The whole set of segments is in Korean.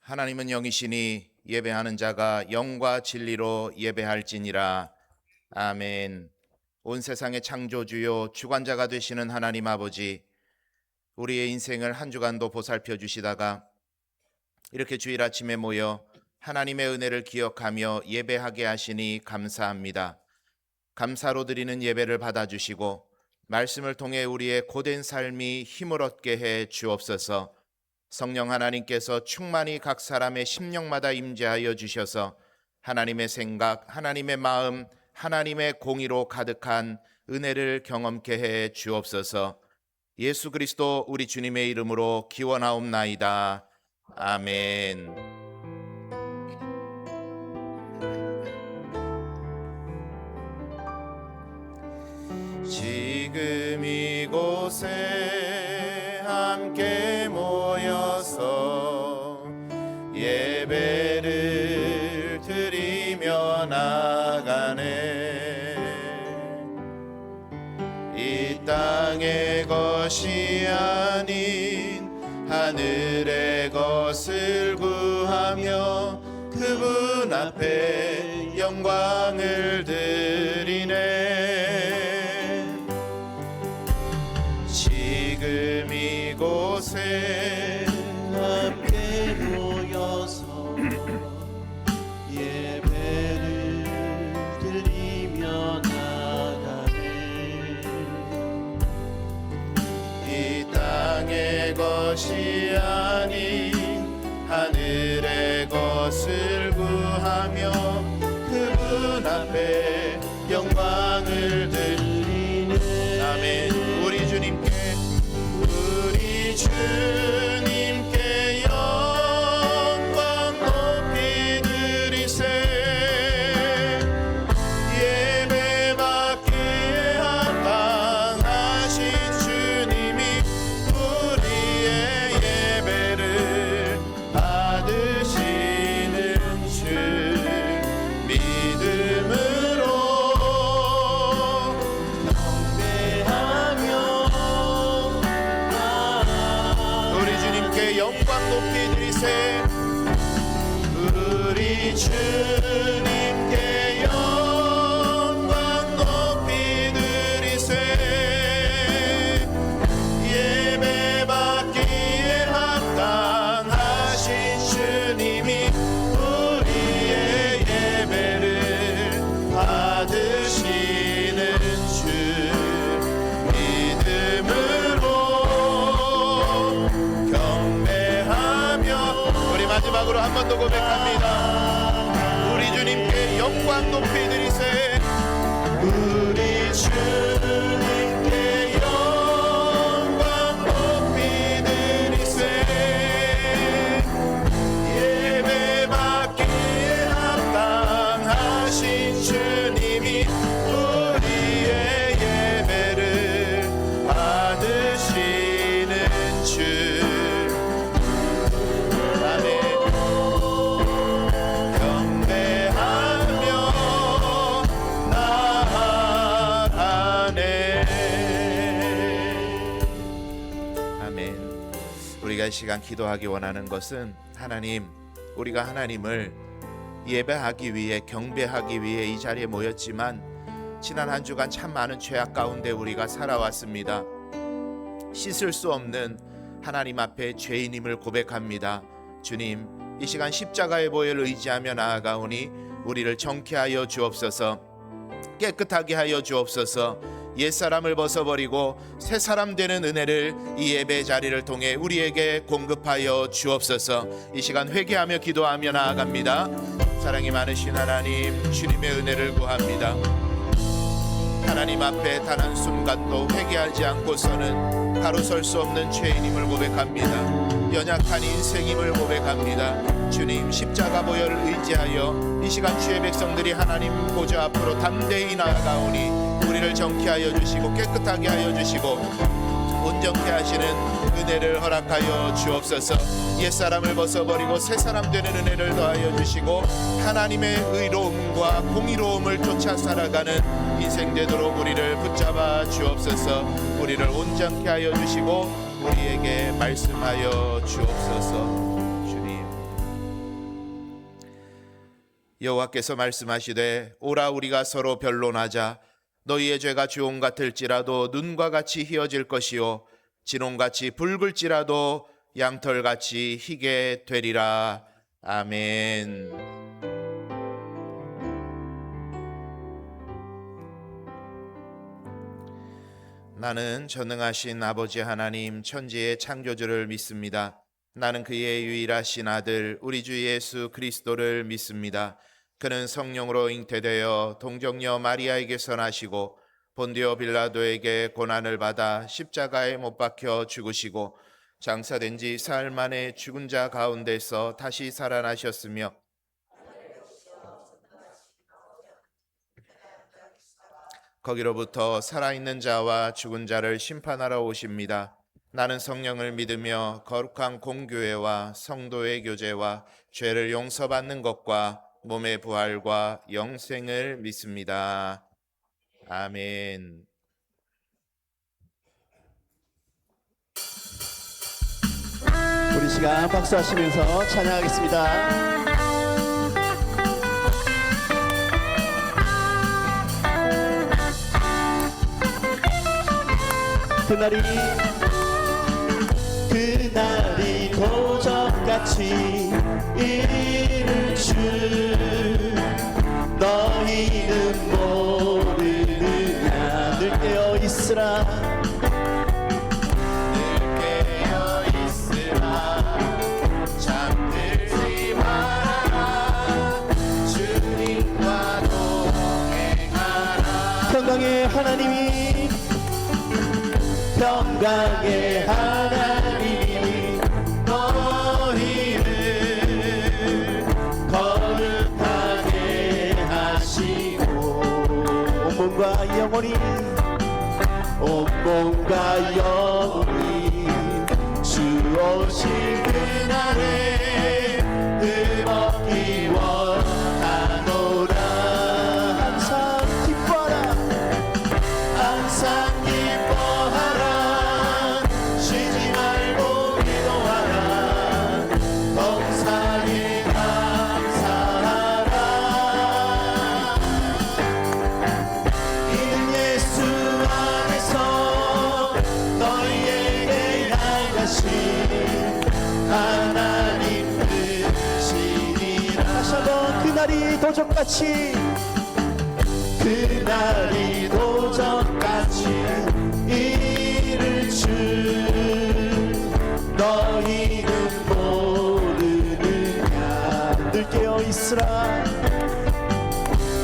하나님은 영이시니 예배하는 자가 영과 진리로 예배할지니라. 아멘. 온 세상의 창조주요 주관자가 되시는 하나님 아버지, 우리의 인생을 한 주간도 보살펴 주시다가 이렇게 주일 아침에 모여 하나님의 은혜를 기억하며 예배하게 하시니 감사합니다. 감사로 드리는 예배를 받아주시고 말씀을 통해 우리의 고된 삶이 힘을 얻게 해 주옵소서. 성령 하나님께서 충만히 각 사람의 심령마다 임재하여 주셔서 하나님의 생각, 하나님의 마음, 하나님의 공의로 가득한 은혜를 경험케 해 주옵소서. 예수 그리스도 우리 주님의 이름으로 기원하옵나이다. 아멘. 지금 이곳에 함께 모여서 예배를 드리며 나가네. 이 땅의 것이 아닌 하늘의 것을 구하며 그분 앞에 영광을 드리네. 지금 이곳에 함께 모여서 예배를 드리며 나가네. 이 땅의 것이 아닌 하늘의 것을 구하며 그분 앞에 영광을 드리네. 아멘. 우리 주님께 영광 높이 드리세. 예배받기에 합당하신 주님이 우리의 예배를 받으시는 줄 믿음으로 영광 높이 드리세. 우리 주님께 영광 높이 드리세. 예배받기에 합당하신 주님이 우리의 예배를 받으시는 줄 믿음으로 마지막으로 한 번 더 고백합니다. 우리 주님께 영광 높이 드리세. 우리 주님께 영광 높이 드리세. 예배받기에 합당하신 주님이 우리의 예배를 받으시는 줄 우리가 이 시간 기도하기 원하는 것은 하나님, 우리가 하나님을 예배하기 위해, 경배하기 위해 이 자리에 모였지만 지난 한 주간 참 많은 죄악 가운데 우리가 살아왔습니다. 씻을 수 없는 하나님 앞에 죄인임을 고백합니다. 주님, 이 시간 십자가의 보혈을 의지하며 나아가오니 우리를 정케하여 주옵소서. 깨끗하게 하여 주옵소서. 옛사람을 벗어버리고 새사람 되는 은혜를 이 예배 자리를 통해 우리에게 공급하여 주옵소서. 이 시간 회개하며 기도하며 나아갑니다. 사랑이 많으신 하나님, 주님의 은혜를 구합니다. 하나님 앞에 단 한순간도 회개하지 않고서는 바로 설 수 없는 죄인임을 고백합니다. 연약한 인생임을 고백합니다. 주님, 십자가 보혈을 의지하여 이 시간 주의 백성들이 하나님 보좌 앞으로 담대히 나아가오니 우리를 정케하여 주시고 깨끗하게 하여 주시고 온전케 하시는 은혜를 허락하여 주옵소서. 옛사람을 벗어버리고 새사람 되는 은혜를 더하여 주시고 하나님의 의로움과 공의로움을 쫓아 살아가는 인생 되도록 우리를 붙잡아 주옵소서. 우리를 온전케 하여 주시고 우리에게 말씀하여 주옵소서. 주님, 여호와께서 말씀하시되 오라 우리가 서로 변론하자. 너희의 죄가 주홍 같을지라도 눈과 같이 희어질 것이요 진홍같이 붉을지라도 양털같이 희게 되리라. 아멘. 나는 전능하신 아버지 하나님 천지의 창조주를 믿습니다. 나는 그의 유일하신 아들 우리 주 예수 그리스도를 믿습니다. 그는 성령으로 잉태되어 동정녀 마리아에게서 나시고 본디오 빌라도에게 고난을 받아 십자가에 못 박혀 죽으시고 장사된 지 사흘 만에 죽은 자 가운데서 다시 살아나셨으며 거기로부터 살아있는 자와 죽은 자를 심판하러 오십니다. 나는 성령을 믿으며 거룩한 공교회와 성도의 교제와 죄를 용서받는 것과 몸의 부활과 영생을 믿습니다. 아멘. 우리 시간 박수하시면서 찬양하겠습니다. 그날이 도적같이 이를 줄 너희는 모르느냐. 늘 깨어 있으라. 늘 깨어 있으라. 잠들지 말아라. 주님과 동행하라. 평강의 하나님이 너희를 거룩하게 하시고 온몸과 영혼이 주 오실 그날에 흠없기 원하노라. 항상 기뻐하라. 항상 기뻐하라. 쉬지 말고 기도하라. 범사에 감사하라. 이는 예수 안에서 너희에게 향하신 하나님 뜻이니라. 다시 한번 그날이 도적같이 이를 줄 너희는 모르느냐. 늘 깨어 있으라.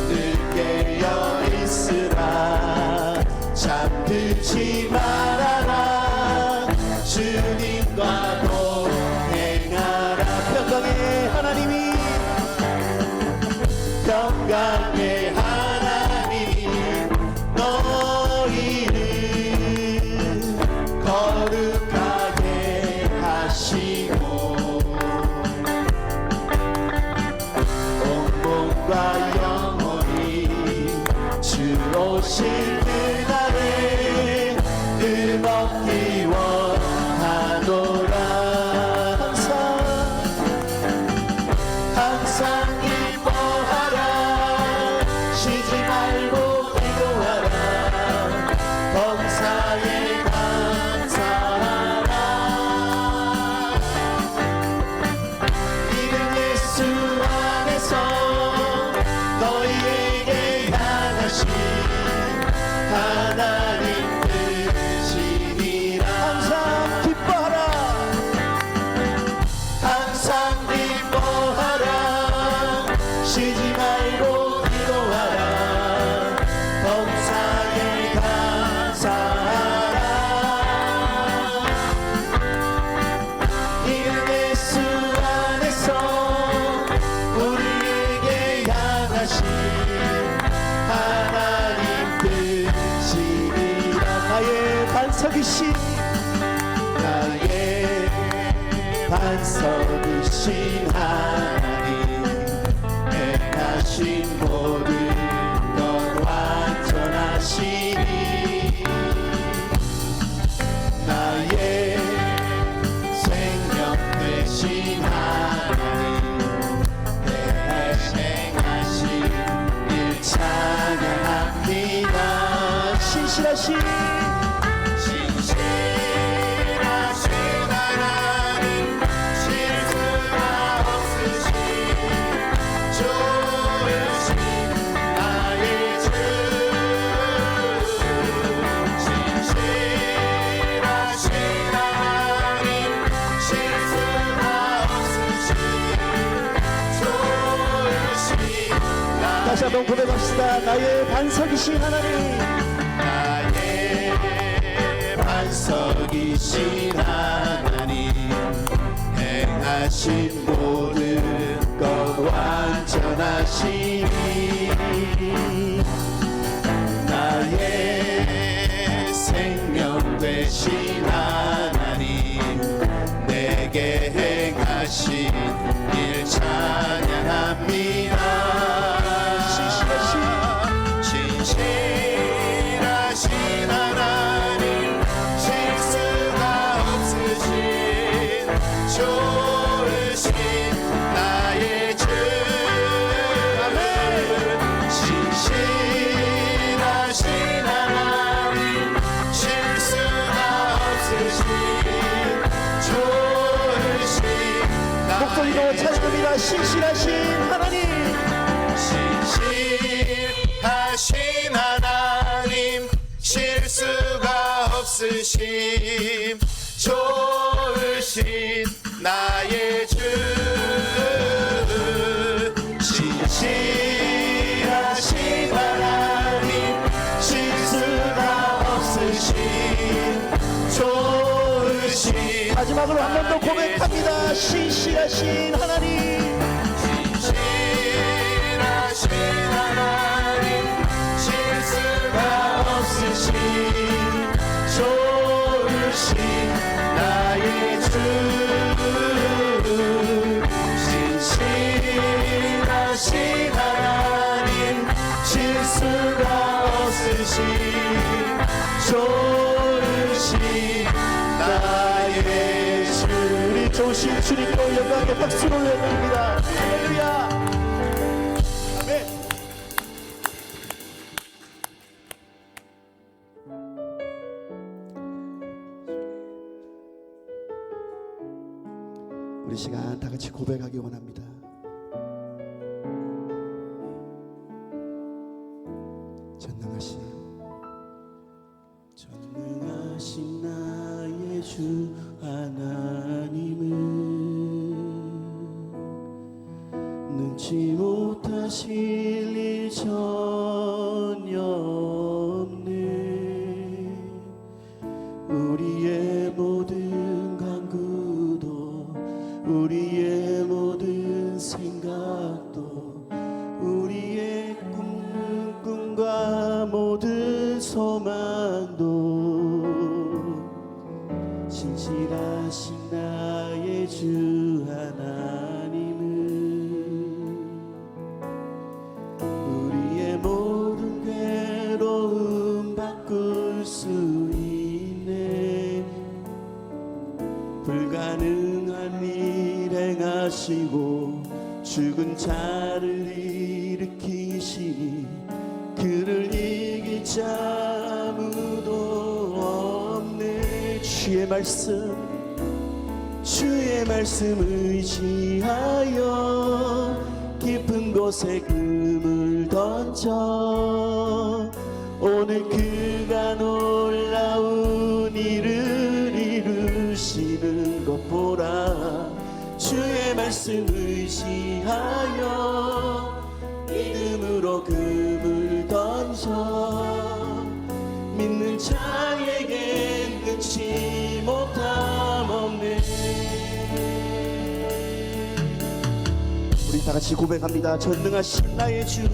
늘 깨어 있으라. 잠들지 말아라. 주님과 동행하라. 평강의 하나님이 너희를 거룩하게 하시고 온몸과 영혼이 주 오실 그날에 흠없기 원하노라. 항상 기뻐하라. 쉬지 말고 기도하라. 범사에 감사하라. 이는 예수 안에서 너희에게 향하신 하나님 뜻이니라. 항상 기뻐하라. 항상 기뻐하라. 쉬지 말고 기도하라. 범사에 감사하라. 이는 예수 안에서 우리에게 향하신 하나님 뜻이니라. 나의 반석이신 하나님, 행하신 모든 것 완전하시니 나의 생명 되신 하나님, 내 행하 신실하신 하나님 실수가 없으신 좋으신 나의 주 신실하신 하나님 실수가 없으신 좋으신 다시 한번 고백합시다. 나의 반석이신 하나님, 나의 반석이신 하나님 행하신 모든 것 완전하시니 나의 생명 되신 하나님 내게 행하신 일 찬양합니다. 신실하신 하나님 실수가 없으신 좋으신 나의 주 신실하신 하나님 실수가 없으신 좋으신 목소리로 찬양합니다. 신실하신 하나님, 신실하신 하나님 실수가 없으심 좋으신 나의 주 신실하신 하나님 실수가 없으심 좋으신 마지막으로 한 번 더 고백합니다. 신실하신 하나님, 신실하신 하나님 실수가 없으신 좋으신 나의 주 신실하신 하나님 실수가 없으신 좋으신 나의 주 우리 좋으신 주님께 영광의 박수를 올려드립니다. 할렐루야. 아멘. 우리 시간 다 같이 고백하기 원합니다. 전능하신 나의 주 하나님은 능치 못하실 일 전혀 없네. 우리의 모든 간구도 우리의 모든 생각도 우리의 꿈은 꿈과 모든 소망도 신실하신 나의 주 하나님은 우리의 모든 괴로움 바꿀 수 있네. 불가능한 일 행하시고 죽은 자를 일으키시니 그를 이길 자 아무도 없네. 주의 말씀 의지하여 깊은 곳에 금을 던져 오늘 그가 놀라운 일을 이루시는 것 보라. 주의 말씀 의지하여 믿음으로 금을 던져 믿는 자에겐 끝이 못함 없네. 우리 다 같이 고백합니다. 전능하신 나의 주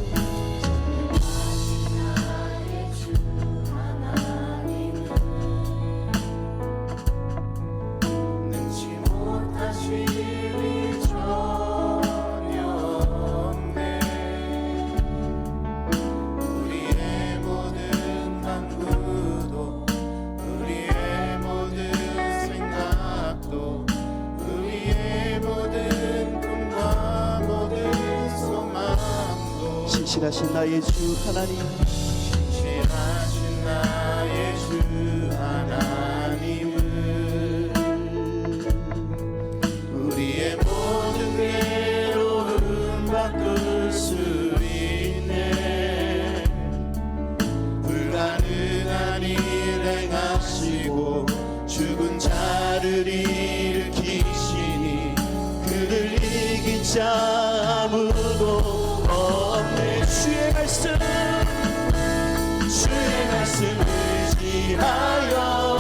신실하신 나의 주 하나님, 신실하신 나의 자 아무도 없네. 주의 말씀 의지하여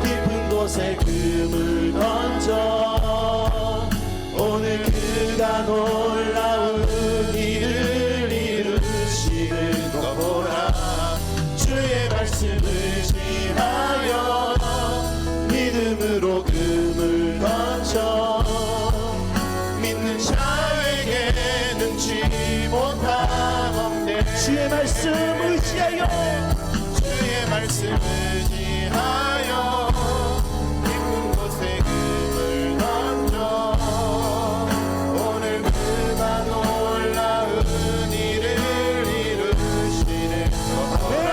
깊은 곳에 금을 던져 오늘 그가 놀라운 일을 이루시는 것 보라. 주의 말씀 의지하여 믿음으로 금을 던져 믿는 자에게 능치 못함 없네. 주의 말씀 의지하여 말씀 의지하여 깊은 곳에 금을 던져 오늘 그가 놀라운 일을 이루시는 거라.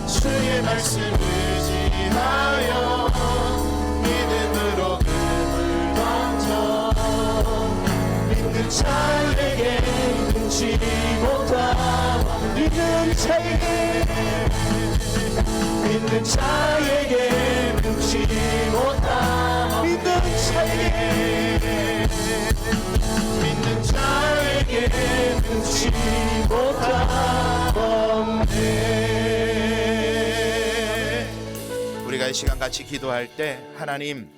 주의 말씀 의지하여 믿음으로 금을 던져 믿는 자에게 능치 못함 믿는 자에게 믿는 자에게 능치 못함 믿는 자에게 능치 못함 없네. 우리가 이 시간 같이 기도할 때 하나님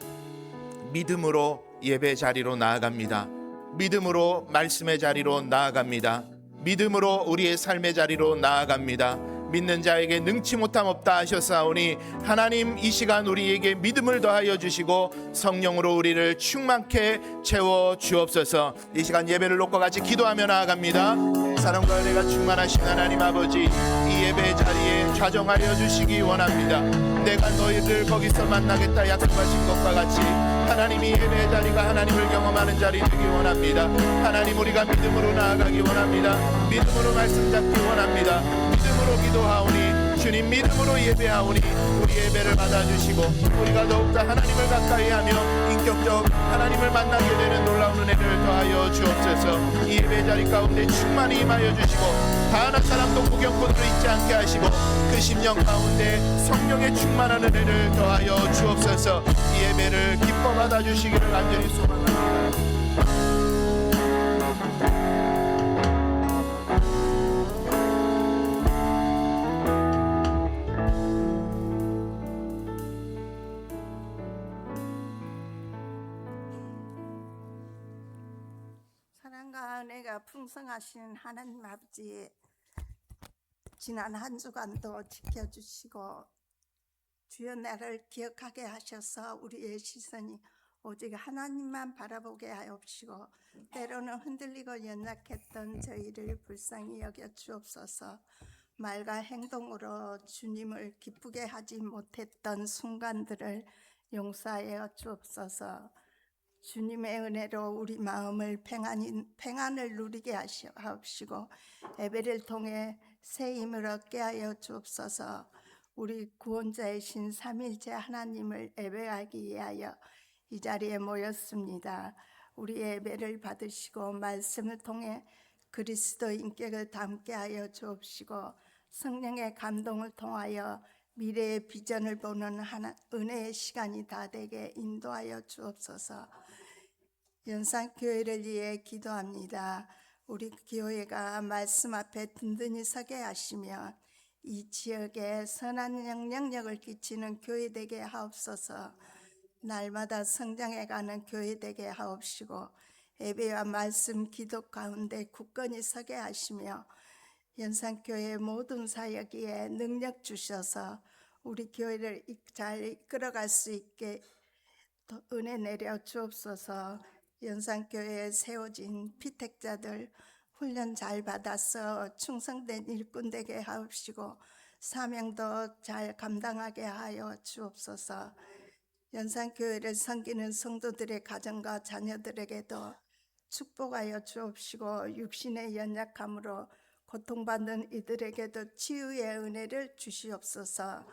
믿음으로 예배 자리로 나아갑니다. 믿음으로 말씀의 자리로 나아갑니다. 믿음으로 우리의 삶의 자리로 나아갑니다. 믿는 자에게 능치 못함 없다 하셨사오니 하나님 이 시간 우리에게 믿음을 더하여 주시고 성령으로 우리를 충만케 채워 주옵소서. 이 시간 예배를 놓고 같이 기도하며 나아갑니다. 사랑과 은혜가 충만하신 하나님 아버지, 이 예배 자리에 좌정하여 주시기 원합니다. 내가 너희를 거기서 만나겠다 약속하신 것과 같이 하나님이 예배 자리가 하나님을 경험하는 자리 되기 원합니다. 하나님 우리가 믿음으로 나아가기 원합니다. 믿음으로 말씀 잡기 원합니다. 믿음으로 기도하오니 주님 믿음으로 예배하오니 우리 예배를 받아주시고 우리가 더욱더 하나님을 가까이하며 인격적 하나님을 만나게 되는 놀라운 은혜를 더하여 주옵소서. 이 예배 자리 가운데 충만히 임하여 주시고 단 한 사람도 구경꾼으로 있지 않게 하시고 그 심령 가운데 성령의 충만한 은혜를 더하여 주옵소서. 이 예배를 기뻐 받아주시기를 간절히 소망합니다. 사랑과 은혜가 풍성하신 하나님 아버지, 지난 한 주간도 지켜주시고 주여 나를 기억하게 하셔서 우리의 시선이 오직 하나님만 바라보게 하옵시고 때로는 흔들리고 연약했던 저희를 불쌍히 여겨 주옵소서. 말과 행동으로 주님을 기쁘게 하지 못했던 순간들을 용서하여 주옵소서. 주님의 은혜로 우리 마음을 평안을 누리게 하옵시고 예배를 통해 새 힘을 얻게 하여 주옵소서. 우리 구원자이신 삼일째 하나님을 예배하기 위하여 이 자리에 모였습니다. 우리의 예배를 받으시고 말씀을 통해 그리스도 인격을 담게 하여 주옵시고 성령의 감동을 통하여 미래의 비전을 보는 은혜의 시간이 다 되게 인도하여 주옵소서. 연산교회를 위해 기도합니다. 우리 교회가 말씀 앞에 든든히 서게 하시며 이 지역에 선한 영향력을 끼치는 교회 되게 하옵소서. 날마다 성장해가는 교회 되게 하옵시고 예배와 말씀 기도 가운데 굳건히 서게 하시며 연산교회 모든 사역에 능력 주셔서 우리 교회를 잘 이끌어갈 수 있게 은혜 내려 주옵소서. 연산교회에 세워진 피택자들 훈련 잘 받아서 충성된 일꾼 되게 하옵시고 사명도 잘 감당하게 하여 주옵소서. 연산교회를 섬기는 성도들의 가정과 자녀들에게도 축복하여 주옵시고 육신의 연약함으로 고통받는 이들에게도 치유의 은혜를 주시옵소서.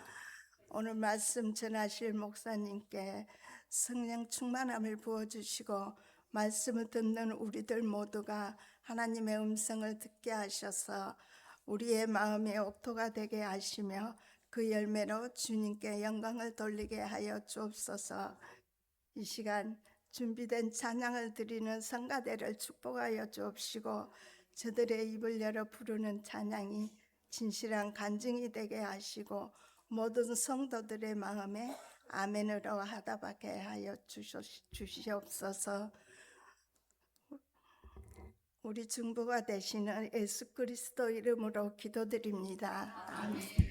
오늘 말씀 전하실 목사님께 성령 충만함을 부어주시고 말씀을 듣는 우리들 모두가 하나님의 음성을 듣게 하셔서 우리의 마음의 옥토가 되게 하시며 그 열매로 주님께 영광을 돌리게 하여 주옵소서. 이 시간 준비된 찬양을 드리는 성가대를 축복하여 주옵시고 저들의 입을 열어 부르는 찬양이 진실한 간증이 되게 하시고 모든 성도들의 마음에 아멘으로 하답하게 하여 주시옵소서. 우리 중보가 되시는 예수 그리스도 이름으로 기도드립니다. 아멘.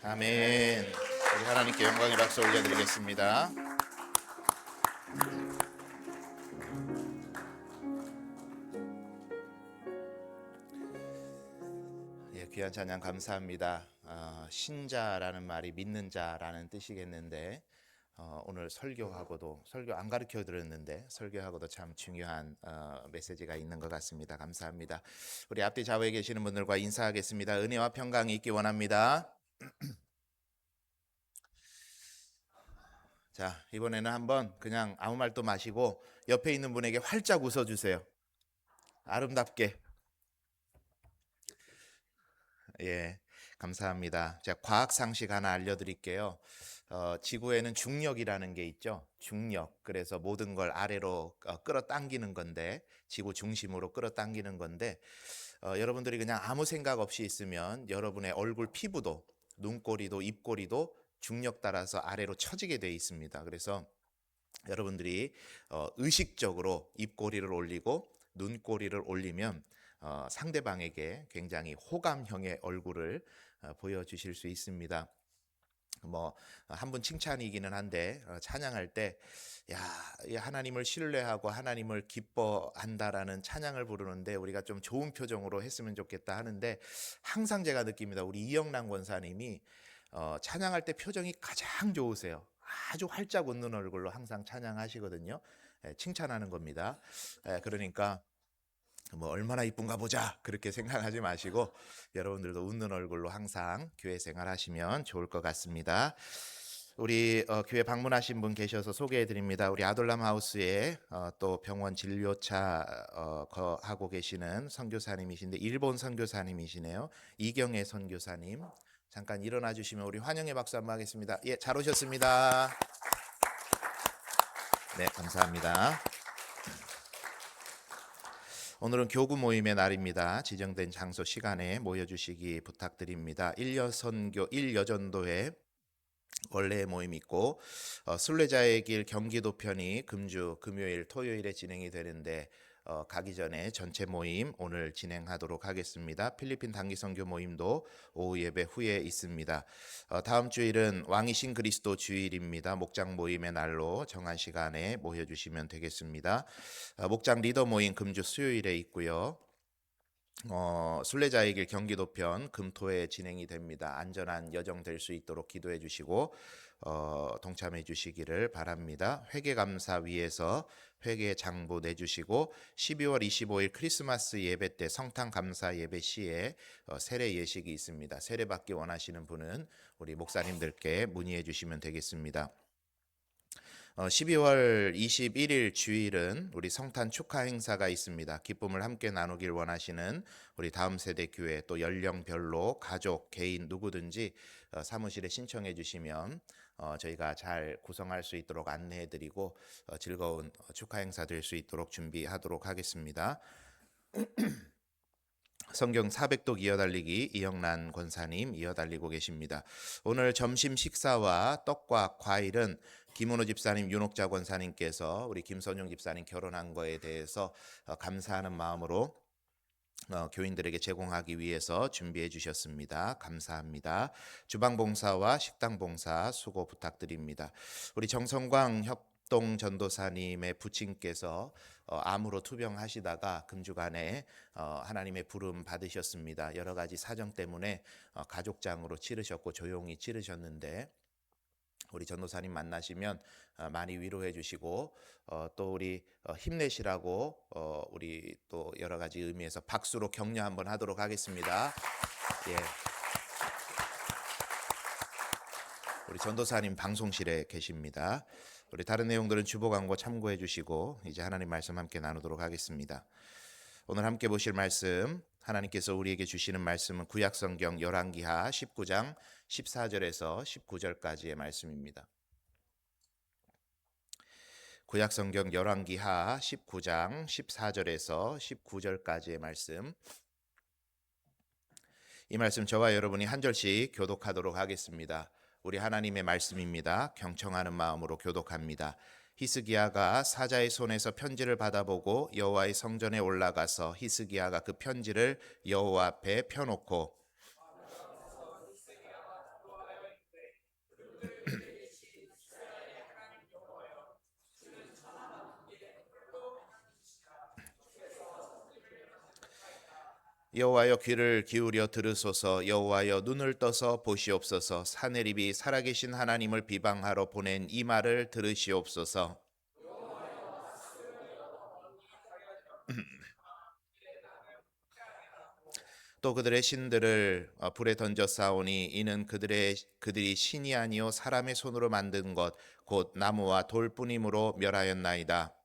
아멘. 우리 하나님께 영광의 박수 올려드리겠습니다. 예, 귀한 찬양 감사합니다. 신자라는 말이 믿는 자라는 뜻이겠는데 오늘 설교하고도 설교 안 가르쳐 드렸는데 설교하고도 참 중요한 메시지가 있는 것 같습니다. 감사합니다. 우리 앞뒤 좌우에 계시는 분들과 인사하겠습니다. 은혜와 평강이 있기 원합니다. 자, 이번에는 한번 그냥 아무 말도 마시고 옆에 있는 분에게 활짝 웃어주세요. 아름답게. 예, 감사합니다. 제가 과학 상식 하나 알려드릴게요. 지구에는 중력이라는 게 있죠. 중력. 그래서 모든 걸 아래로 끌어당기는 건데, 지구 중심으로 끌어당기는 건데, 여러분들이 그냥 아무 생각 없이 있으면 여러분의 얼굴 피부도, 눈꼬리도, 입꼬리도 중력 따라서 아래로 처지게 돼 있습니다. 그래서 여러분들이 의식적으로 입꼬리를 올리고 눈꼬리를 올리면 상대방에게 굉장히 호감형의 얼굴을 보여주실 수 있습니다. 뭐 한 분 칭찬이기는 한데 찬양할 때 야, 이 하나님을 신뢰하고 하나님을 기뻐한다라는 찬양을 부르는데 우리가 좀 좋은 표정으로 했으면 좋겠다 하는데 항상 제가 느낍니다. 우리 이영란 권사님이 찬양할 때 표정이 가장 좋으세요. 아주 활짝 웃는 얼굴로 항상 찬양하시거든요. 칭찬하는 겁니다. 그러니까 뭐 얼마나 이쁜가 보자 그렇게 생각하지 마시고 여러분들도 웃는 얼굴로 항상 교회 생활하시면 좋을 것 같습니다. 우리 교회 방문하신 분 계셔서 소개해 드립니다. 우리 아돌람 하우스에 또 병원 진료차 하고 계시는 선교사님이신데 일본 선교사님이시네요. 이경애 선교사님. 잠깐 일어나 주시면 우리 환영의 박수 한번 하겠습니다. 예, 잘 오셨습니다. 네, 감사합니다. 오늘은 교구 모임의 날입니다. 지정된 장소 시간에 모여주시기 부탁드립니다. 일여선교 1여전도회 원래의 모임이 있고 순례자의 길 경기도 편이 금주 금요일 토요일에 진행이 되는데 가기 전에 전체 모임 오늘 진행하도록 하겠습니다. 필리핀 단기 선교 모임도 오후 예배 후에 있습니다. 다음 주일은 왕이신 그리스도 주일입니다. 목장 모임의 날로 정한 시간에 모여주시면 되겠습니다. 목장 리더 모임 금주 수요일에 있고요. 순례자의 길 경기도 편 금토에 진행이 됩니다. 안전한 여정 될 수 있도록 기도해 주시고 동참해 주시기를 바랍니다. 회계감사위에서 회계 장부 내주시고 12월 25일 크리스마스 예배 때 성탄 감사 예배 시에 세례 예식이 있습니다. 세례 받기 원하시는 분은 우리 목사님들께 문의해 주시면 되겠습니다. 12월 21일 주일은 우리 성탄 축하 행사가 있습니다. 기쁨을 함께 나누길 원하시는 우리 다음 세대 교회 또 연령별로 가족, 개인 누구든지 사무실에 신청해 주시면 저희가 잘 구성할 수 있도록 안내해 드리고 즐거운 축하 행사 될 수 있도록 준비하도록 하겠습니다. 성경 400독 이어달리기 이영란 권사님 이어달리고 계십니다. 오늘 점심 식사와 떡과 과일은 김은호 집사님, 윤옥자 권사님께서 우리 김선용 집사님 결혼한 거에 대해서 감사하는 마음으로 교인들에게 제공하기 위해서 준비해 주셨습니다. 감사합니다. 주방봉사와 식당봉사 수고 부탁드립니다. 우리 정성광 협동 전도사님의 부친께서 암으로 투병하시다가 금주간에 하나님의 부름 받으셨습니다. 여러 가지 사정 때문에 가족장으로 치르셨고 조용히 치르셨는데 우리 전도사님 만나시면 많이 위로해 주시고 또 우리 힘내시라고 우리 또 여러 가지 의미에서 박수로 격려 한번 하도록 하겠습니다. 예. 우리 전도사님 방송실에 계십니다. 우리 다른 내용들은 주보 광고 참고해 주시고 이제 하나님 말씀 함께 나누도록 하겠습니다. 오늘 함께 보실 말씀 하나님께서 우리에게 주시는 말씀은 구약성경 열왕기하 19장 14절에서 19절까지의 말씀입니다. 구약성경 열왕기하 19장 14절에서 19절까지의 말씀. 이 말씀 저와 여러분이 한 절씩 교독하도록 하겠습니다. 우리 하나님의 말씀입니다. 경청하는 마음으로 교독합니다. 히스기야가 사자의 손에서 편지를 받아보고 여호와의 성전에 올라가서 히스기야가 그 편지를 여호와 앞에 펴놓고 여호와여 귀를 기울여 들으소서. 여호와여 눈을 떠서 보시옵소서. 사내립이 살아계신 하나님을 비방하러 보낸 이 말을 들으시옵소서. 또 그들의 신들을 불에 던져 싸우니 이는 그들이 신이 아니요 사람의 손으로 만든 것 곧 나무와 돌뿐이므로 멸하였나이다.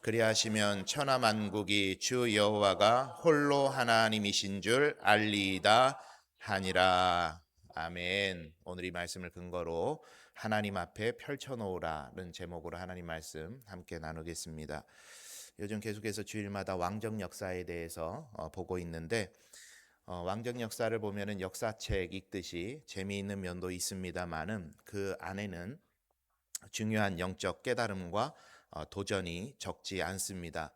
그리하시면 천하 만국이 주 여호와가 홀로 하나님이신 줄 알리이다 하니라. 아멘. 오늘 이 말씀을 근거로 하나님 앞에 펼쳐놓으라는 제목으로 하나님 말씀 함께 나누겠습니다. 요즘 계속해서 주일마다 왕정 역사에 대해서 보고 있는데 왕정 역사를 보면은 역사책 읽듯이 재미있는 면도 있습니다만은 그 안에는 중요한 영적 깨달음과 도전이 적지 않습니다.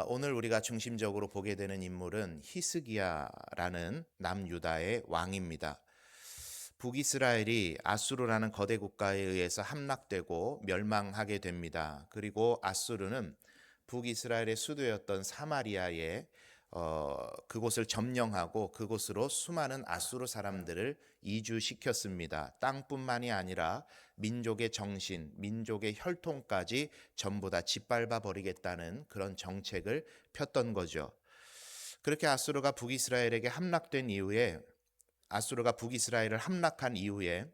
오늘 우리가 중심적으로 보게 되는 인물은 히스기야라는 남유다의 왕입니다. 북이스라엘이 아수르라는 거대 국가에 의해서 함락되고 멸망하게 됩니다. 그리고 아수르는 북이스라엘의 수도였던 사마리아에 그곳을 점령하고 그곳으로 수많은 아수르 사람들을 이주시켰습니다. 땅뿐만이 아니라 민족의 정신, 민족의 혈통까지 전부 다 짓밟아 버리겠다는 그런 정책을 폈던 거죠. 그렇게 아수르가 북이스라엘에게 함락된 이후에 아수르가 북이스라엘을 함락한 이후에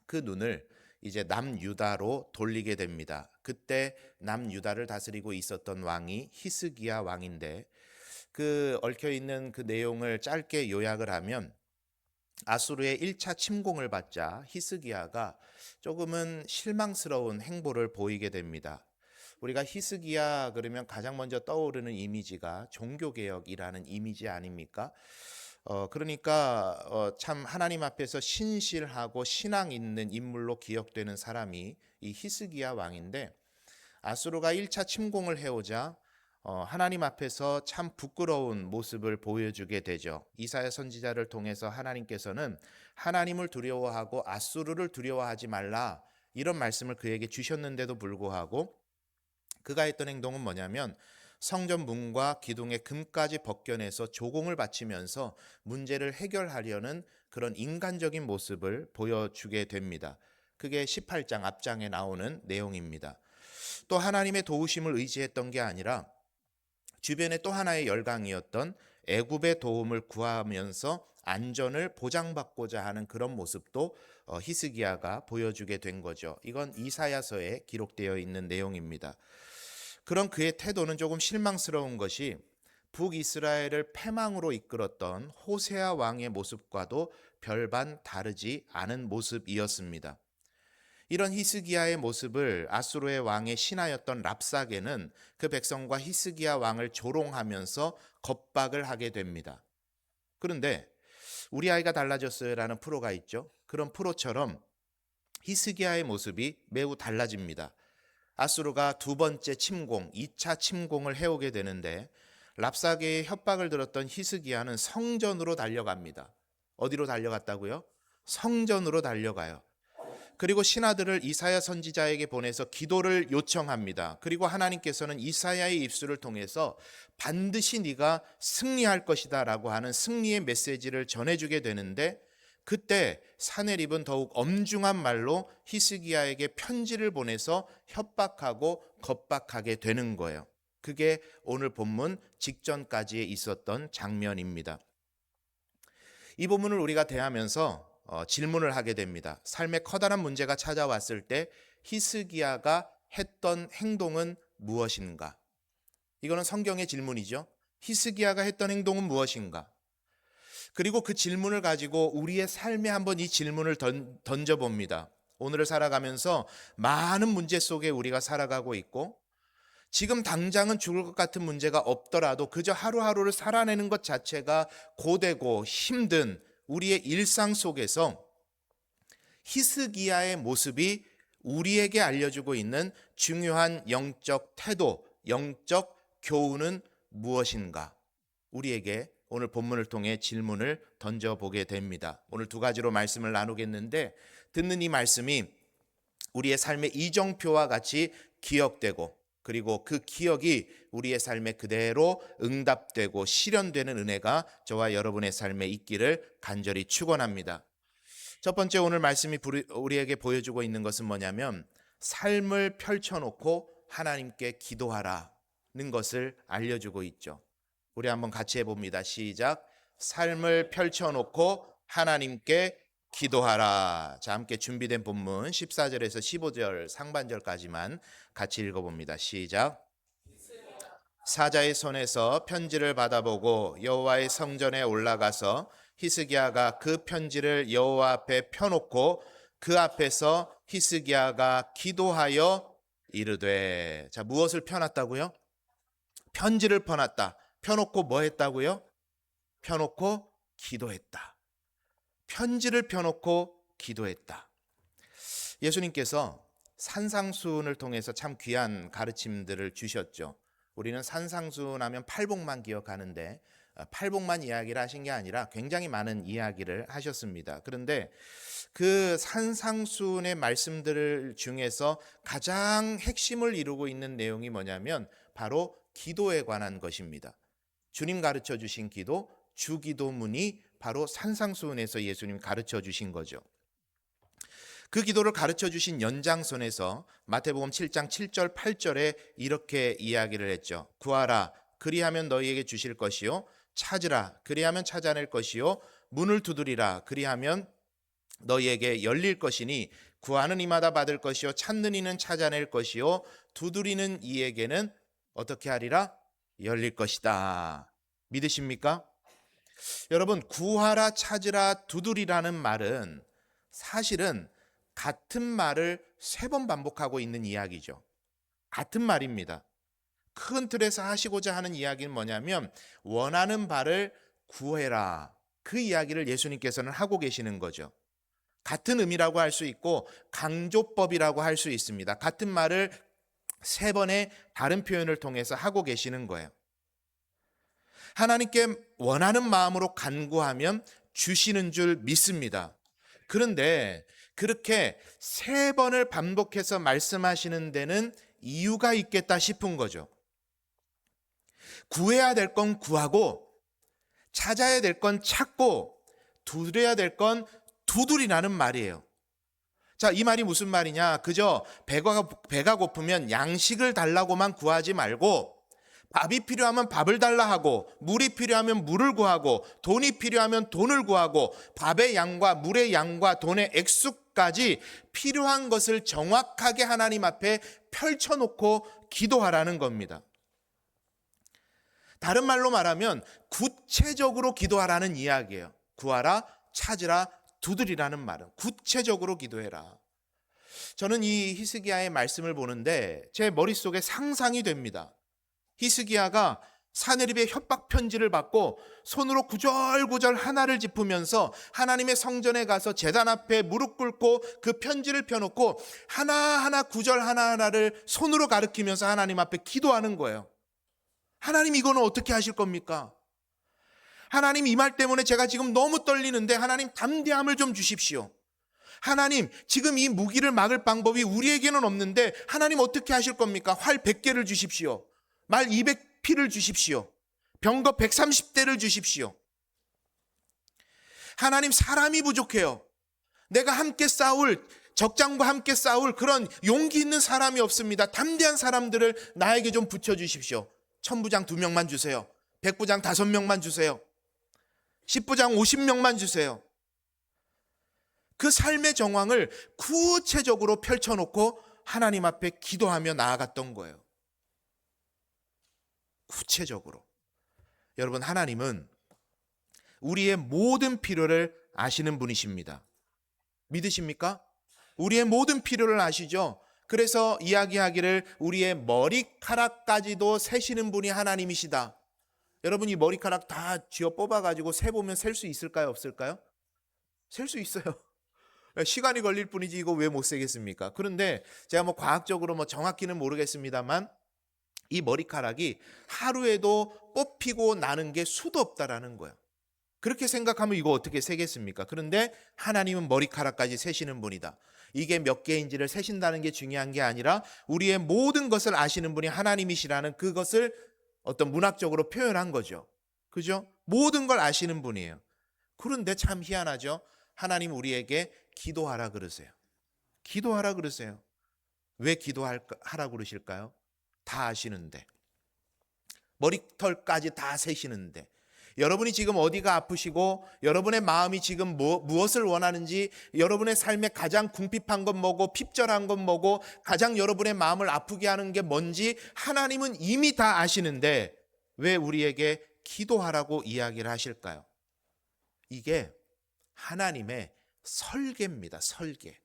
그 눈을 이제 남유다로 돌리게 됩니다. 그때 남유다를 다스리고 있었던 왕이 히스기야 왕인데 그 얽혀있는 그 내용을 짧게 요약을 하면 아수르의 1차 침공을 받자 히스기야가 조금은 실망스러운 행보를 보이게 됩니다. 우리가 히스기야 그러면 가장 먼저 떠오르는 이미지가 종교개혁이라는 이미지 아닙니까? 그러니까 참 하나님 앞에서 신실하고 신앙 있는 인물로 기억되는 사람이 이 히스기야 왕인데 아수르가 1차 침공을 해오자 하나님 앞에서 참 부끄러운 모습을 보여주게 되죠. 이사야 선지자를 통해서 하나님께서는 하나님을 두려워하고 아수르를 두려워하지 말라 이런 말씀을 그에게 주셨는데도 불구하고 그가 했던 행동은 뭐냐면 성전 문과 기둥의 금까지 벗겨내서 조공을 바치면서 문제를 해결하려는 그런 인간적인 모습을 보여주게 됩니다. 그게 18장 앞장에 나오는 내용입니다. 또 하나님의 도우심을 의지했던 게 아니라 주변의 또 하나의 열강이었던 애굽의 도움을 구하면서 안전을 보장받고자 하는 그런 모습도 히스기야가 보여주게 된 거죠. 이건 이사야서에 기록되어 있는 내용입니다. 그런 그의 태도는 조금 실망스러운 것이 북이스라엘을 패망으로 이끌었던 호세아 왕의 모습과도 별반 다르지 않은 모습이었습니다. 이런 히스기야의 모습을 아수르의 왕의 신하였던 랍사게는 그 백성과 히스기야 왕을 조롱하면서 겁박을 하게 됩니다. 그런데 우리 아이가 달라졌어요라는 프로가 있죠. 그런 프로처럼 히스기야의 모습이 매우 달라집니다. 아수르가 두 번째 침공, 2차 침공을 해오게 되는데 랍사게의 협박을 들었던 히스기야는 성전으로 달려갑니다. 어디로 달려갔다고요? 성전으로 달려가요. 그리고 신하들을 이사야 선지자에게 보내서 기도를 요청합니다. 그리고 하나님께서는 이사야의 입술을 통해서 반드시 네가 승리할 것이다 라고 하는 승리의 메시지를 전해주게 되는데 그때 사내립은 더욱 엄중한 말로 히스기야에게 편지를 보내서 협박하고 겁박하게 되는 거예요. 그게 오늘 본문 직전까지에 있었던 장면입니다. 이 본문을 우리가 대하면서 질문을 하게 됩니다. 삶에 커다란 문제가 찾아왔을 때 히스기야가 했던 행동은 무엇인가? 이거는 성경의 질문이죠. 히스기야가 했던 행동은 무엇인가? 그리고 그 질문을 가지고 우리의 삶에 한번 이 질문을 던져봅니다. 오늘을 살아가면서 많은 문제 속에 우리가 살아가고 있고 지금 당장은 죽을 것 같은 문제가 없더라도 그저 하루하루를 살아내는 것 자체가 고되고 힘든 우리의 일상 속에서 히스기야의 모습이 우리에게 알려주고 있는 중요한 영적 태도, 영적 교훈은 무엇인가? 우리에게 오늘 본문을 통해 질문을 던져보게 됩니다. 오늘 두 가지로 말씀을 나누겠는데 듣는 이 말씀이 우리의 삶의 이정표와 같이 기억되고, 그리고 그 기억이 우리의 삶에 그대로 응답되고 실현되는 은혜가 저와 여러분의 삶에 있기를 간절히 축원합니다. 첫 번째, 오늘 말씀이 우리에게 보여주고 있는 것은 뭐냐면 삶을 펼쳐놓고 하나님께 기도하라는 것을 알려주고 있죠. 우리 한번 같이 해봅니다. 시작. 삶을 펼쳐놓고 하나님께 기도하라. 자, 함께 준비된 본문 14절에서 15절 상반절까지만 같이 읽어봅니다. 시작. 사자의 손에서 편지를 받아보고 여호와의 성전에 올라가서 히스기야가 그 편지를 여호와 앞에 펴놓고 그 앞에서 히스기야가 기도하여 이르되. 자, 무엇을 펴놨다고요? 편지를 펴놨다. 펴놓고 뭐 했다고요? 펴놓고 기도했다. 편지를 펴놓고 기도했다. 예수님께서 산상수훈을 통해서 참 귀한 가르침들을 주셨죠. 우리는 산상수훈 하면 팔복만 기억하는데 팔복만 이야기를 하신 게 아니라 굉장히 많은 이야기를 하셨습니다. 그런데 그 산상수훈의 말씀들 중에서 가장 핵심을 이루고 있는 내용이 뭐냐면 바로 기도에 관한 것입니다. 주님 가르쳐 주신 기도, 주기도문이 바로 산상수훈에서 예수님 가르쳐 주신 거죠. 그 기도를 가르쳐 주신 연장선에서 마태복음 7장 7절 8절에 이렇게 이야기를 했죠. 구하라, 그리하면 너희에게 주실 것이요, 찾으라, 그리하면 찾아낼 것이요, 문을 두드리라, 그리하면 너희에게 열릴 것이니 구하는 이마다 받을 것이요, 찾는 이는 찾아낼 것이요, 두드리는 이에게는 어떻게 하리라? 열릴 것이다. 믿으십니까? 여러분, 구하라, 찾으라, 두드리라는 말은 사실은 같은 말을 3번 반복하고 있는 이야기죠. 같은 말입니다. 큰 틀에서 하시고자 하는 이야기는 뭐냐면 원하는 바를 구해라. 그 이야기를 예수님께서는 하고 계시는 거죠. 같은 의미라고 할 수 있고 강조법이라고 할 수 있습니다. 같은 말을 3번의 다른 표현을 통해서 하고 계시는 거예요. 하나님께 원하는 마음으로 간구하면 주시는 줄 믿습니다. 그런데 그렇게 3번을 반복해서 말씀하시는 데는 이유가 있겠다 싶은 거죠. 구해야 될 건 구하고, 찾아야 될 건 찾고, 두드려야 될 건 두드리라는 말이에요. 자, 이 말이 무슨 말이냐? 그저 배가 고프면 양식을 달라고만 구하지 말고, 밥이 필요하면 밥을 달라 하고, 물이 필요하면 물을 구하고, 돈이 필요하면 돈을 구하고, 밥의 양과 물의 양과 돈의 액수까지 필요한 것을 정확하게 하나님 앞에 펼쳐놓고 기도하라는 겁니다. 다른 말로 말하면 구체적으로 기도하라는 이야기예요. 구하라, 찾으라, 두드리라는 말은 구체적으로 기도해라. 저는 이 히스기야의 말씀을 보는데 제 머릿속에 상상이 됩니다. 히스기야가 사느립의 협박 편지를 받고 손으로 구절구절 하나를 짚으면서 하나님의 성전에 가서 제단 앞에 무릎 꿇고 그 편지를 펴놓고 하나하나 구절 하나하나를 손으로 가리키면서 하나님 앞에 기도하는 거예요. 하나님, 이거는 어떻게 하실 겁니까? 하나님, 이 말 때문에 제가 지금 너무 떨리는데 하나님 담대함을 좀 주십시오. 하나님, 지금 이 무기를 막을 방법이 우리에게는 없는데 하나님 어떻게 하실 겁니까? 활 100개를 주십시오. 말 200피를 주십시오. 병거 130대를 주십시오. 하나님, 사람이 부족해요. 내가 함께 싸울, 적장과 함께 싸울 그런 용기 있는 사람이 없습니다. 담대한 사람들을 나에게 좀 붙여주십시오. 천부장 2명만 주세요. 백부장 5명만 주세요. 10부장 50명만 주세요. 그 삶의 정황을 구체적으로 펼쳐놓고 하나님 앞에 기도하며 나아갔던 거예요. 구체적으로. 여러분, 하나님은 우리의 모든 필요를 아시는 분이십니다. 믿으십니까? 우리의 모든 필요를 아시죠? 그래서 이야기하기를 우리의 머리카락까지도 세시는 분이 하나님이시다. 여러분, 이 머리카락 다 쥐어 뽑아가지고 세보면 셀 수 있을까요? 없을까요? 셀 수 있어요. 시간이 걸릴 뿐이지 이거 왜 못 세겠습니까? 그런데 제가 과학적으로 정확히는 모르겠습니다만 이 머리카락이 하루에도 뽑히고 나는 게 수도 없다라는 거예요. 그렇게 생각하면 이거 어떻게 세겠습니까? 그런데 하나님은 머리카락까지 세시는 분이다. 이게 몇 개인지를 세신다는 게 중요한 게 아니라 우리의 모든 것을 아시는 분이 하나님이시라는 그것을 어떤 문학적으로 표현한 거죠. 그죠? 모든 걸 아시는 분이에요. 그런데 참 희한하죠. 하나님 우리에게 기도하라 그러세요. 기도하라 그러세요. 왜 기도하라 그러실까요? 다 아시는데. 머리털까지 다 세시는데. 여러분이 지금 어디가 아프시고 여러분의 마음이 지금 무엇을 원하는지, 여러분의 삶에 가장 궁핍한 건 뭐고 핍절한 건 뭐고 가장 여러분의 마음을 아프게 하는 게 뭔지 하나님은 이미 다 아시는데 왜 우리에게 기도하라고 이야기를 하실까요? 이게 하나님의 설계입니다. 설계.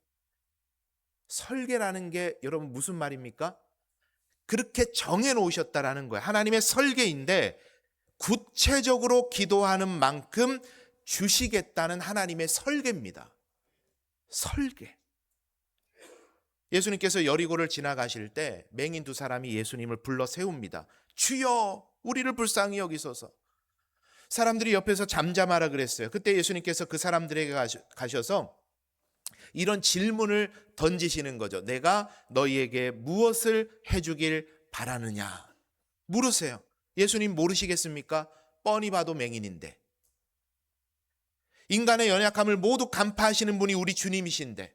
설계라는 게 여러분 무슨 말입니까? 그렇게 정해놓으셨다라는 거예요. 하나님의 설계인데 구체적으로 기도하는 만큼 주시겠다는 하나님의 설계입니다. 설계. 예수님께서 여리고를 지나가실 때 맹인 두 사람이 예수님을 불러 세웁니다. 주여 우리를 불쌍히 여기소서. 사람들이 옆에서 잠잠하라 그랬어요. 그때 예수님께서 그 사람들에게 가셔서 이런 질문을 던지시는 거죠. 내가 너희에게 무엇을 해주길 바라느냐 물으세요. 예수님 모르시겠습니까? 뻔히 봐도 맹인인데. 인간의 연약함을 모두 간파하시는 분이 우리 주님이신데,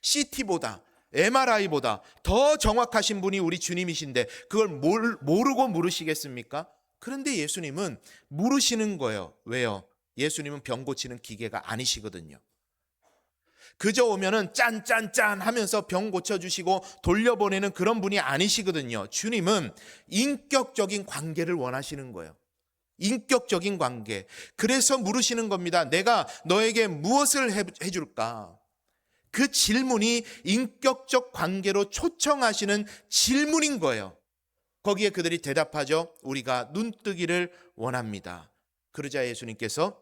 CT보다 MRI보다 더 정확하신 분이 우리 주님이신데 그걸 모르고 물으시겠습니까? 그런데 예수님은 물으시는 거예요. 왜요? 예수님은 병 고치는 기계가 아니시거든요. 그저 오면은 짠짠짠 하면서 병 고쳐주시고 돌려보내는 그런 분이 아니시거든요. 주님은 인격적인 관계를 원하시는 거예요. 인격적인 관계. 그래서 물으시는 겁니다. 내가 너에게 무엇을 해줄까? 그 질문이 인격적 관계로 초청하시는 질문인 거예요. 거기에 그들이 대답하죠. 우리가 눈뜨기를 원합니다. 그러자 예수님께서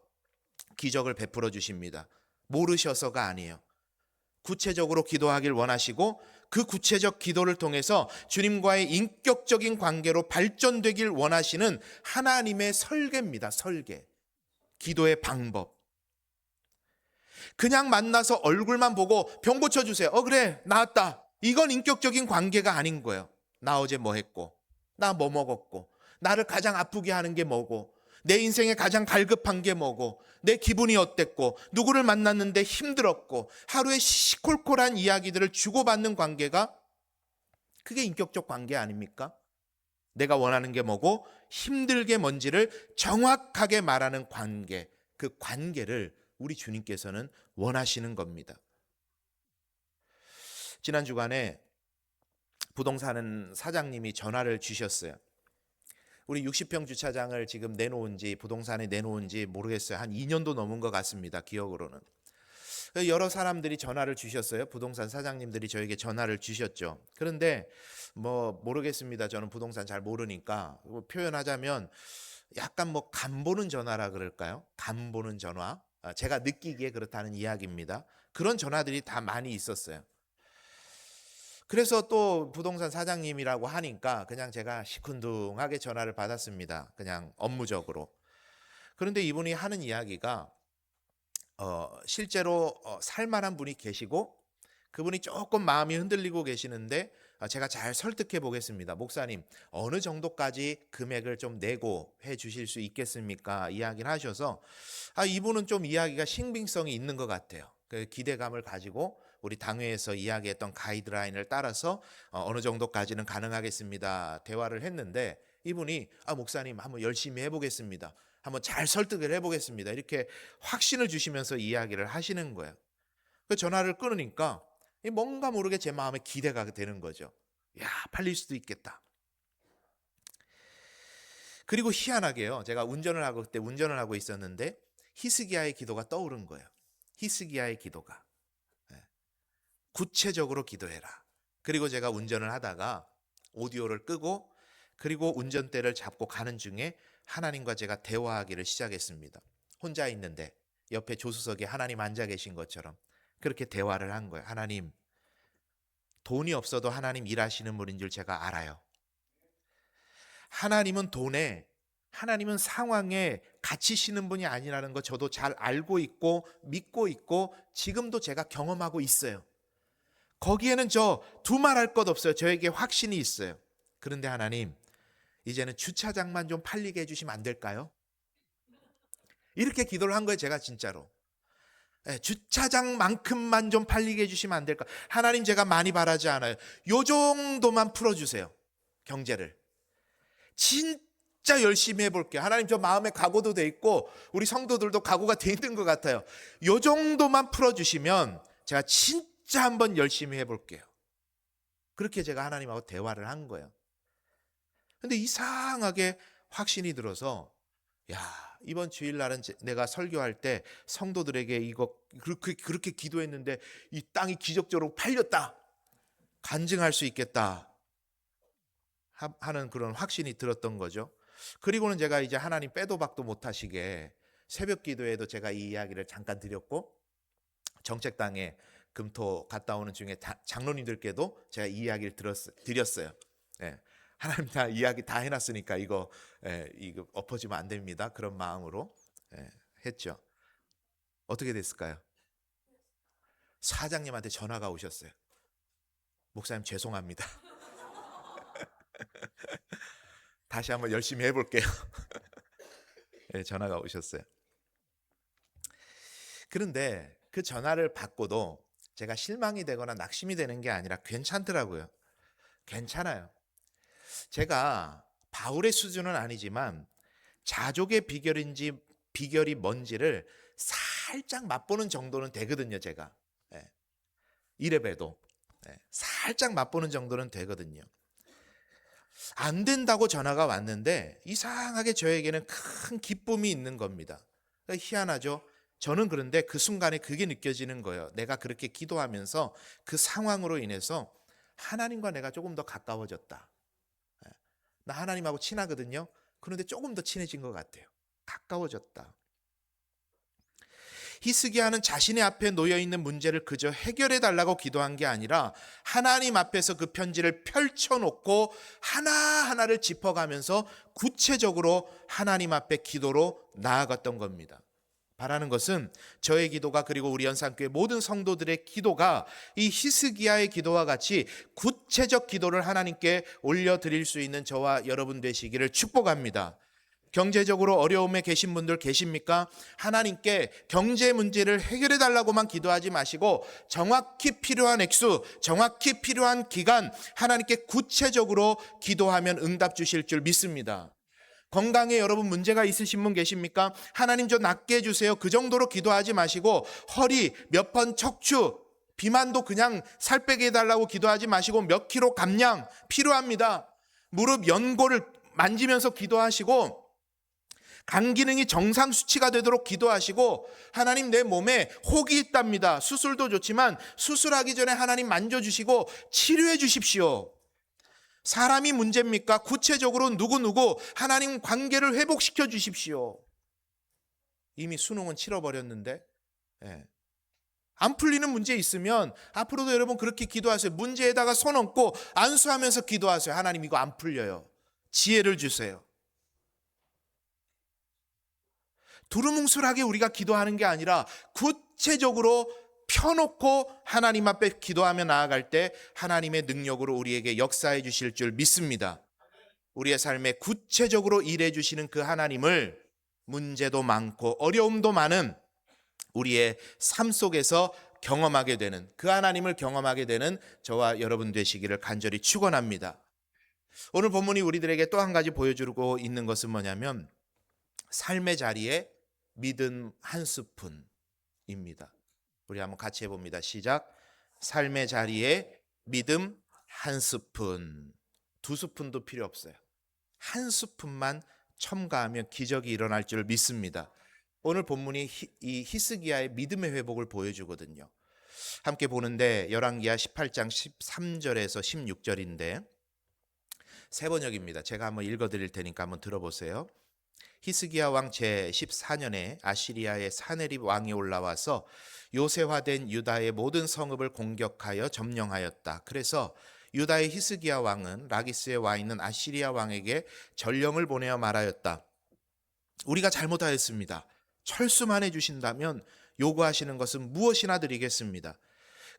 기적을 베풀어 주십니다. 모르셔서가 아니에요. 구체적으로 기도하길 원하시고 그 구체적 기도를 통해서 주님과의 인격적인 관계로 발전되길 원하시는 하나님의 설계입니다. 설계. 기도의 방법. 그냥 만나서 얼굴만 보고 병 고쳐주세요. 그래 나았다. 이건 인격적인 관계가 아닌 거예요. 나 어제 뭐 했고, 나 뭐 먹었고, 나를 가장 아프게 하는 게 뭐고, 내 인생에 가장 갈급한 게 뭐고, 내 기분이 어땠고, 누구를 만났는데 힘들었고, 하루에 시콜콜한 이야기들을 주고받는 관계가 그게 인격적 관계 아닙니까? 내가 원하는 게 뭐고 힘들게 뭔지를 정확하게 말하는 관계, 그 관계를 우리 주님께서는 원하시는 겁니다. 지난 주간에 부동산 사장님이 전화를 주셨어요. 우리 60평 주차장을 지금 내놓은 지, 부동산에 내놓은 지 모르겠어요. 한 2년도 넘은 것 같습니다. 기억으로는. 여러 사람들이 전화를 주셨어요. 부동산 사장님들이 저에게 전화를 주셨죠. 그런데 뭐 모르겠습니다. 저는 부동산 잘 모르니까 표현하자면 약간 뭐 간보는 전화라 그럴까요? 간보는 전화. 제가 느끼기에 그렇다는 이야기입니다. 그런 전화들이 다 많이 있었어요. 그래서 또 부동산 사장님이라고 하니까 그냥 제가 시큰둥하게 전화를 받았습니다. 그냥 업무적으로. 그런데 이분이 하는 이야기가 실제로 살만한 분이 계시고 그분이 조금 마음이 흔들리고 계시는데 제가 잘 설득해 보겠습니다. 목사님, 어느 정도까지 금액을 좀 내고 해 주실 수 있겠습니까? 이야기를 하셔서 이분은 좀 이야기가 신빙성이 있는 것 같아요. 그 기대감을 가지고 우리 당회에서 이야기했던 가이드라인을 따라서 어느 정도까지는 가능하겠습니다. 대화를 했는데 이분이 목사님 한번 열심히 해보겠습니다. 한번 잘 설득을 해보겠습니다. 이렇게 확신을 주시면서 이야기를 하시는 거예요. 그 전화를 끊으니까 뭔가 모르게 제 마음에 기대가 되는 거죠. 야, 팔릴 수도 있겠다. 그리고 희한하게요. 제가 그때 운전을 하고 있었는데 히스기야의 기도가 떠오른 거예요. 히스기야의 기도가. 구체적으로 기도해라. 그리고 제가 운전을 하다가 오디오를 끄고 그리고 운전대를 잡고 가는 중에 하나님과 제가 대화하기를 시작했습니다. 혼자 있는데 옆에 조수석에 하나님 앉아 계신 것처럼 그렇게 대화를 한 거예요. 하나님, 돈이 없어도 하나님 일하시는 분인 줄 제가 알아요. 하나님은 돈에 하나님은 상황에 갇히시는 분이 아니라는 거 저도 잘 알고 있고 믿고 있고 지금도 제가 경험하고 있어요. 거기에는 저 두말할 것 없어요. 저에게 확신이 있어요. 그런데 하나님, 이제는 주차장만 좀 팔리게 해주시면 안 될까요? 이렇게 기도를 한 거예요, 제가 진짜로. 주차장만큼만 좀 팔리게 해주시면 안 될까? 하나님, 제가 많이 바라지 않아요. 요 정도만 풀어주세요, 경제를. 진짜 열심히 해볼게요. 하나님, 저 마음에 각오도 돼 있고 우리 성도들도 각오가 돼 있는 것 같아요. 요 정도만 풀어주시면 제가 진짜 한번 열심히 해볼게요. 그렇게 제가 하나님하고 대화를 한 거예요. 근데 이상하게 확신이 들어서, 야, 이번 주일날은 내가 설교할 때 성도들에게 이거 그렇게 기도했는데 이 땅이 기적적으로 팔렸다, 간증할 수 있겠다 하는 그런 확신이 들었던 거죠. 그리고는 제가 이제 하나님 빼도 박도 못하시게 새벽 기도에도 제가 이 이야기를 잠깐 드렸고, 정책당에 금토 갔다 오는 중에 장로님들께도 제가 이 이야기를 드렸어요. 하나님 다 이야기 다 해놨으니까 이거 엎어지면 안 됩니다. 그런 마음으로 했죠. 어떻게 됐을까요? 사장님한테 전화가 오셨어요. 목사님, 죄송합니다. 다시 한번 열심히 해볼게요. 전화가 오셨어요. 그런데 그 전화를 받고도 제가 실망이 되거나 낙심이 되는 게 아니라 괜찮더라고요. 괜찮아요. 제가 바울의 수준은 아니지만 자족의 비결이 뭔지를 살짝 맛보는 정도는 되거든요. 제가 이래봬도 살짝 맛보는 정도는 되거든요. 안 된다고 전화가 왔는데 이상하게 저에게는 큰 기쁨이 있는 겁니다. 희한하죠? 저는 그런데 그 순간에 그게 느껴지는 거예요. 내가 그렇게 기도하면서 그 상황으로 인해서 하나님과 내가 조금 더 가까워졌다. 나 하나님하고 친하거든요. 그런데 조금 더 친해진 것 같아요. 가까워졌다. 히스기야는 자신의 앞에 놓여있는 문제를 그저 해결해 달라고 기도한 게 아니라 하나님 앞에서 그 편지를 펼쳐놓고 하나하나를 짚어가면서 구체적으로 하나님 앞에 기도로 나아갔던 겁니다. 바라는 것은 저의 기도가, 그리고 우리 연산교회 모든 성도들의 기도가 이 히스기야의 기도와 같이 구체적 기도를 하나님께 올려드릴 수 있는 저와 여러분 되시기를 축복합니다. 경제적으로 어려움에 계신 분들 계십니까? 하나님께 경제 문제를 해결해 달라고만 기도하지 마시고 정확히 필요한 액수, 정확히 필요한 기간 하나님께 구체적으로 기도하면 응답 주실 줄 믿습니다. 건강에 여러분 문제가 있으신 분 계십니까? 하나님, 저 낫게 해주세요. 그 정도로 기도하지 마시고 허리, 몇 번 척추, 비만도 그냥 살 빼게 해달라고 기도하지 마시고 몇 킬로 감량 필요합니다. 무릎 연골을 만지면서 기도하시고 간 기능이 정상 수치가 되도록 기도하시고, 하나님, 내 몸에 혹이 있답니다. 수술도 좋지만 수술하기 전에 하나님 만져주시고 치료해 주십시오. 사람이 문제입니까? 구체적으로 누구 하나님 관계를 회복시켜 주십시오. 이미 수능은 치러버렸는데 안 풀리는 문제 있으면 앞으로도 여러분 그렇게 기도하세요. 문제에다가 손 얹고 안수하면서 기도하세요. 하나님, 이거 안 풀려요. 지혜를 주세요. 두루뭉술하게 우리가 기도하는 게 아니라 구체적으로 펴놓고 하나님 앞에 기도하며 나아갈 때 하나님의 능력으로 우리에게 역사해 주실 줄 믿습니다. 우리의 삶에 구체적으로 일해 주시는 그 하나님을 문제도 많고 어려움도 많은 우리의 삶 속에서 경험하게 되는, 그 하나님을 경험하게 되는 저와 여러분 되시기를 간절히 축원합니다. 오늘 본문이 우리들에게 또 한 가지 보여주고 있는 것은 뭐냐면 삶의 자리에 믿음 한 스푼입니다. 우리 한번 같이 해봅니다. 시작. 삶의 자리에 믿음 한 스푼. 2스푼도 필요 없어요. 한 스푼만 첨가하면 기적이 일어날 줄 믿습니다. 오늘 본문이 이 히스기야의 믿음의 회복을 보여주거든요. 함께 보는데 열왕기하 18장 13절에서 16절인데 세 번역입니다. 제가 한번 읽어드릴 테니까 한번 들어보세요. 히스기야 왕 제14년에 아시리아의 사네립 왕이 올라와서 요새화된 유다의 모든 성읍을 공격하여 점령하였다. 그래서 유다의 히스기야 왕은 라기스에 와 있는 아시리아 왕에게 전령을 보내어 말하였다. 우리가 잘못하였습니다. 철수만 해주신다면 요구하시는 것은 무엇이나 드리겠습니다.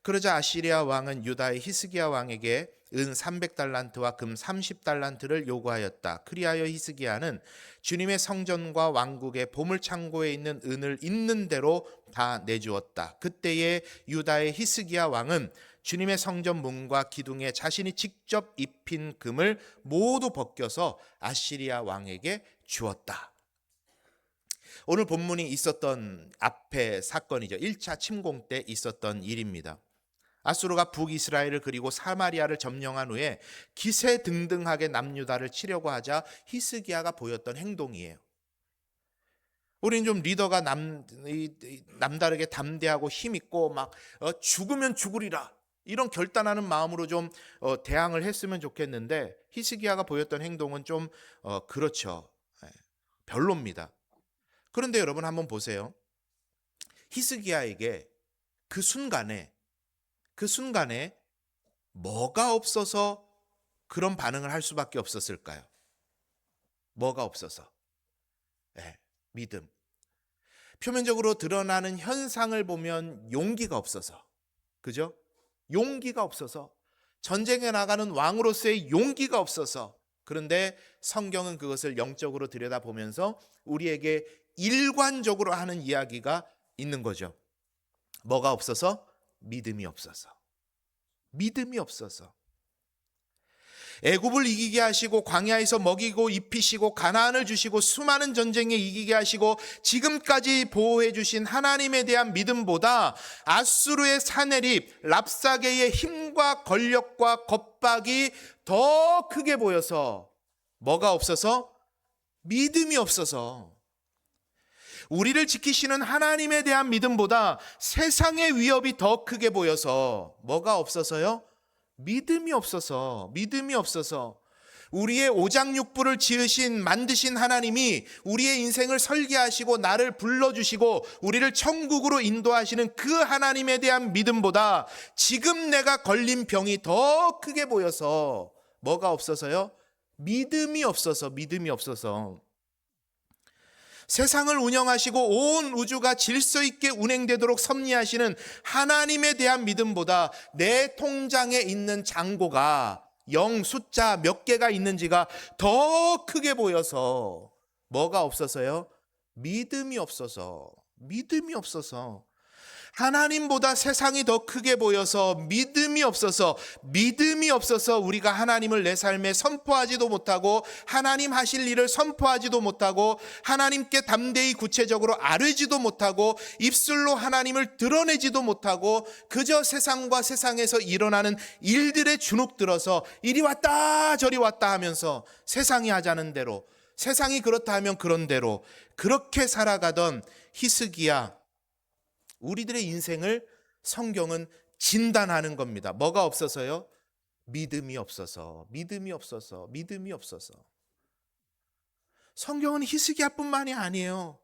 그러자 아시리아 왕은 유다의 히스기야 왕에게 은 300달란트와 금 30달란트를 요구하였다. 그리하여 히스기야는 주님의 성전과 왕국의 보물창고에 있는 은을 있는 대로 다 내주었다. 그때에 유다의 히스기야 왕은 주님의 성전 문과 기둥에 자신이 직접 입힌 금을 모두 벗겨서 아시리아 왕에게 주었다. 오늘 본문이 있었던 앞의 사건이죠. 1차 침공 때 있었던 일입니다. 아수르가 북이스라엘을 그리고 사마리아를 점령한 후에 기세등등하게 남유다를 치려고 하자 히스기야가 보였던 행동이에요. 우리는 좀 리더가 남다르게 담대하고 힘있고 막 죽으면 죽으리라 이런 결단하는 마음으로 좀 대항을 했으면 좋겠는데 히스기야가 보였던 행동은 좀 그렇죠. 별로입니다. 그런데 여러분 한번 보세요. 히스기야에게 그 순간에 뭐가 없어서 그런 반응을 할 수밖에 없었을까요? 뭐가 없어서? 믿음. 표면적으로 드러나는 현상을 보면 용기가 없어서. 그죠? 용기가 없어서. 전쟁에 나가는 왕으로서의 용기가 없어서. 그런데 성경은 그것을 영적으로 들여다보면서 우리에게 일관적으로 하는 이야기가 있는 거죠. 뭐가 없어서? 믿음이 없어서. 믿음이 없어서. 애굽을 이기게 하시고 광야에서 먹이고 입히시고 가나안을 주시고 수많은 전쟁에 이기게 하시고 지금까지 보호해 주신 하나님에 대한 믿음보다 아수르의 사내립 랍사게의 힘과 권력과 겁박이 더 크게 보여서 뭐가 없어서? 믿음이 없어서. 우리를 지키시는 하나님에 대한 믿음보다 세상의 위협이 더 크게 보여서 뭐가 없어서요? 믿음이 없어서. 우리의 오장육부를 지으신 만드신 하나님이 우리의 인생을 설계하시고 나를 불러주시고 우리를 천국으로 인도하시는 그 하나님에 대한 믿음보다 지금 내가 걸린 병이 더 크게 보여서 뭐가 없어서요? 믿음이 없어서. 세상을 운영하시고 온 우주가 질서 있게 운행되도록 섭리하시는 하나님에 대한 믿음보다 내 통장에 있는 잔고가 영 숫자 몇 개가 있는지가 더 크게 보여서 뭐가 없어서요? 믿음이 없어서. 하나님보다 세상이 더 크게 보여서 믿음이 없어서 우리가 하나님을 내 삶에 선포하지도 못하고 하나님 하실 일을 선포하지도 못하고 하나님께 담대히 구체적으로 아뢰지도 못하고 입술로 하나님을 드러내지도 못하고 그저 세상과 세상에서 일어나는 일들에 주눅 들어서 이리 왔다 저리 왔다 하면서 세상이 하자는 대로 세상이 그렇다 하면 그런 대로 그렇게 살아가던 히스기야 우리들의 인생을 성경은 진단하는 겁니다. 뭐가 없어서요? 믿음이 없어서. 성경은 히스기야뿐만이 아니에요.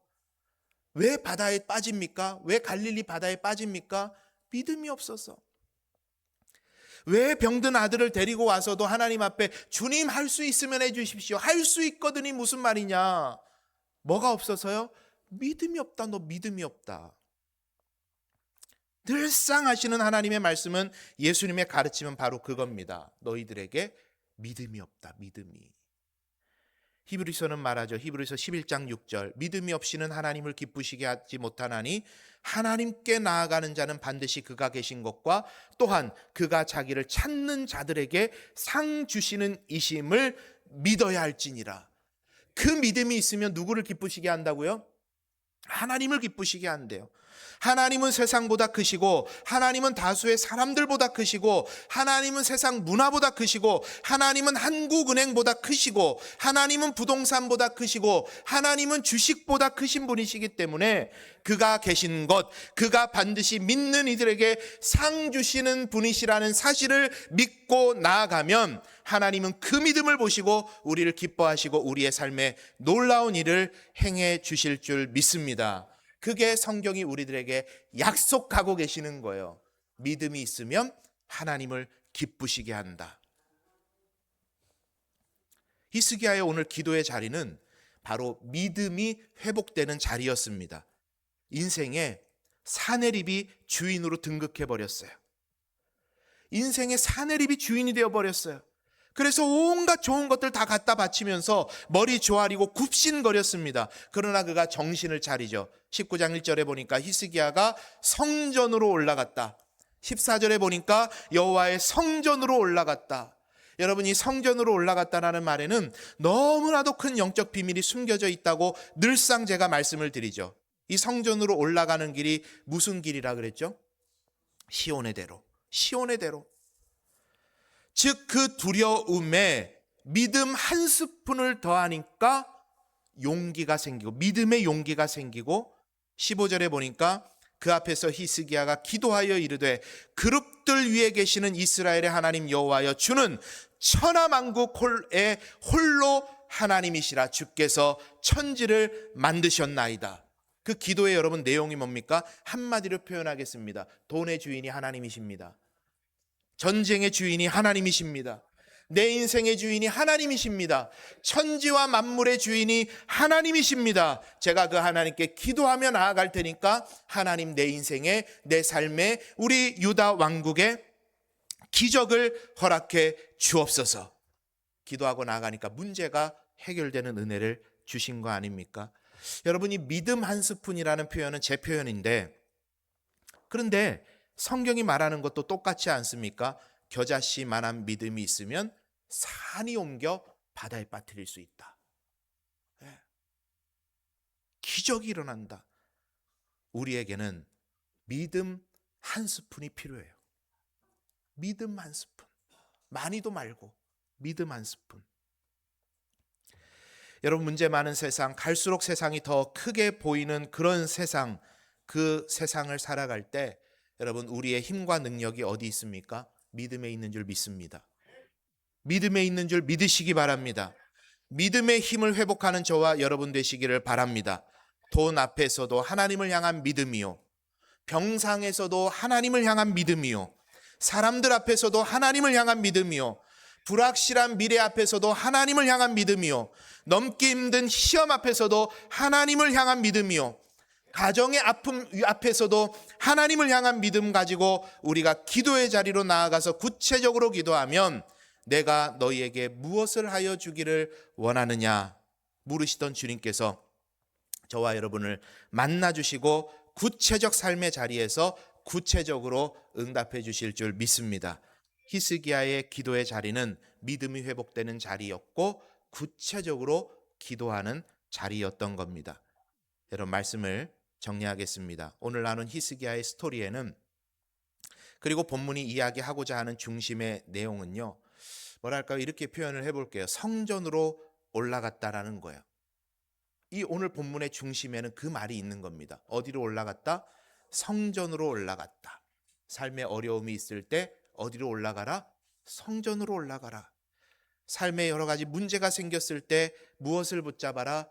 왜 바다에 빠집니까? 왜 갈릴리 바다에 빠집니까? 믿음이 없어서. 왜 병든 아들을 데리고 와서도 하나님 앞에 주님 할 수 있으면 해주십시오. 할 수 있거든이 무슨 말이냐? 뭐가 없어서요? 믿음이 없다. 너 믿음이 없다. 늘상 하시는 하나님의 말씀은 예수님의 가르침은 바로 그겁니다. 너희들에게 믿음이 없다. 히브리서는 말하죠. 히브리서 11장 6절 믿음이 없이는 하나님을 기쁘시게 하지 못하나니 하나님께 나아가는 자는 반드시 그가 계신 것과 또한 그가 자기를 찾는 자들에게 상 주시는 이심을 믿어야 할지니라. 그 믿음이 있으면 누구를 기쁘시게 한다고요? 하나님을 기쁘시게 한대요. 하나님은 세상보다 크시고 하나님은 다수의 사람들보다 크시고 하나님은 세상 문화보다 크시고 하나님은 한국은행보다 크시고 하나님은 부동산보다 크시고 하나님은 주식보다 크신 분이시기 때문에 그가 계신 것, 그가 반드시 믿는 이들에게 상 주시는 분이시라는 사실을 믿고 나아가면 하나님은 그 믿음을 보시고 우리를 기뻐하시고 우리의 삶에 놀라운 일을 행해 주실 줄 믿습니다. 그게 성경이 우리들에게 약속하고 계시는 거예요. 믿음이 있으면 하나님을 기쁘시게 한다. 히스기야의 오늘 기도의 자리는 바로 믿음이 회복되는 자리였습니다. 인생에 사내립이 주인으로 등극해 버렸어요. 인생의 사내립이 주인이 되어 버렸어요. 그래서 온갖 좋은 것들 다 갖다 바치면서 머리 조아리고 굽신거렸습니다. 그러나 그가 정신을 차리죠. 19장 1절에 보니까 히스기야가 성전으로 올라갔다. 14절에 보니까 여호와의 성전으로 올라갔다. 여러분, 이 성전으로 올라갔다라는 말에는 너무나도 큰 영적 비밀이 숨겨져 있다고 늘상 제가 말씀을 드리죠. 이 성전으로 올라가는 길이 무슨 길이라 그랬죠? 시온의 대로. 시온의 대로. 즉 그 두려움에 믿음 한 스푼을 더하니까 용기가 생기고, 믿음의 용기가 생기고, 15절에 보니까 그 앞에서 히스기야가 기도하여 이르되 그룹들 위에 계시는 이스라엘의 하나님 여호와여, 주는 천하만국의 홀로 하나님이시라. 주께서 천지를 만드셨나이다. 그 기도의 여러분 내용이 뭡니까? 한마디로 표현하겠습니다. 돈의 주인이 하나님이십니다. 전쟁의 주인이 하나님이십니다. 내 인생의 주인이 하나님이십니다. 천지와 만물의 주인이 하나님이십니다. 제가 그 하나님께 기도하며 나아갈 테니까 하나님, 내 인생에, 내 삶에, 우리 유다 왕국에 기적을 허락해 주옵소서. 기도하고 나아가니까 문제가 해결되는 은혜를 주신 거 아닙니까? 여러분, 이 믿음 한 스푼이라는 표현은 제 표현인데, 그런데 성경이 말하는 것도 똑같지 않습니까? 겨자씨만한 믿음이 있으면 산이 옮겨 바다에 빠뜨릴 수 있다. 기적이 일어난다. 우리에게는 믿음 한 스푼이 필요해요. 믿음 한 스푼. 많이도 말고 믿음 한 스푼. 여러분, 문제 많은 세상, 갈수록 세상이 더 크게 보이는 그런 세상, 그 세상을 살아갈 때 여러분, 우리의 힘과 능력이 어디 있습니까? 믿음에 있는 줄 믿습니다. 믿음에 있는 줄 믿으시기 바랍니다. 믿음의 힘을 회복하는 저와 여러분 되시기를 바랍니다. 돈 앞에서도 하나님을 향한 믿음이요, 병상에서도 하나님을 향한 믿음이요, 사람들 앞에서도 하나님을 향한 믿음이요, 불확실한 미래 앞에서도 하나님을 향한 믿음이요, 넘기 힘든 시험 앞에서도 하나님을 향한 믿음이요, 가정의 아픔 앞에서도 하나님을 향한 믿음 가지고 우리가 기도의 자리로 나아가서 구체적으로 기도하면 내가 너희에게 무엇을 하여 주기를 원하느냐 물으시던 주님께서 저와 여러분을 만나주시고 구체적 삶의 자리에서 구체적으로 응답해 주실 줄 믿습니다. 히스기야의 기도의 자리는 믿음이 회복되는 자리였고 구체적으로 기도하는 자리였던 겁니다. 여러분, 말씀을 정리하겠습니다. 오늘 나눈 히스기야의 스토리에는, 그리고 본문이 이야기하고자 하는 중심의 내용은요, 뭐랄까요, 이렇게 표현을 해볼게요. 성전으로 올라갔다라는 거예요. 이 오늘 본문의 중심에는 그 말이 있는 겁니다. 어디로 올라갔다? 성전으로 올라갔다. 삶에 어려움이 있을 때 어디로 올라가라? 성전으로 올라가라. 삶에 여러 가지 문제가 생겼을 때 무엇을 붙잡아라?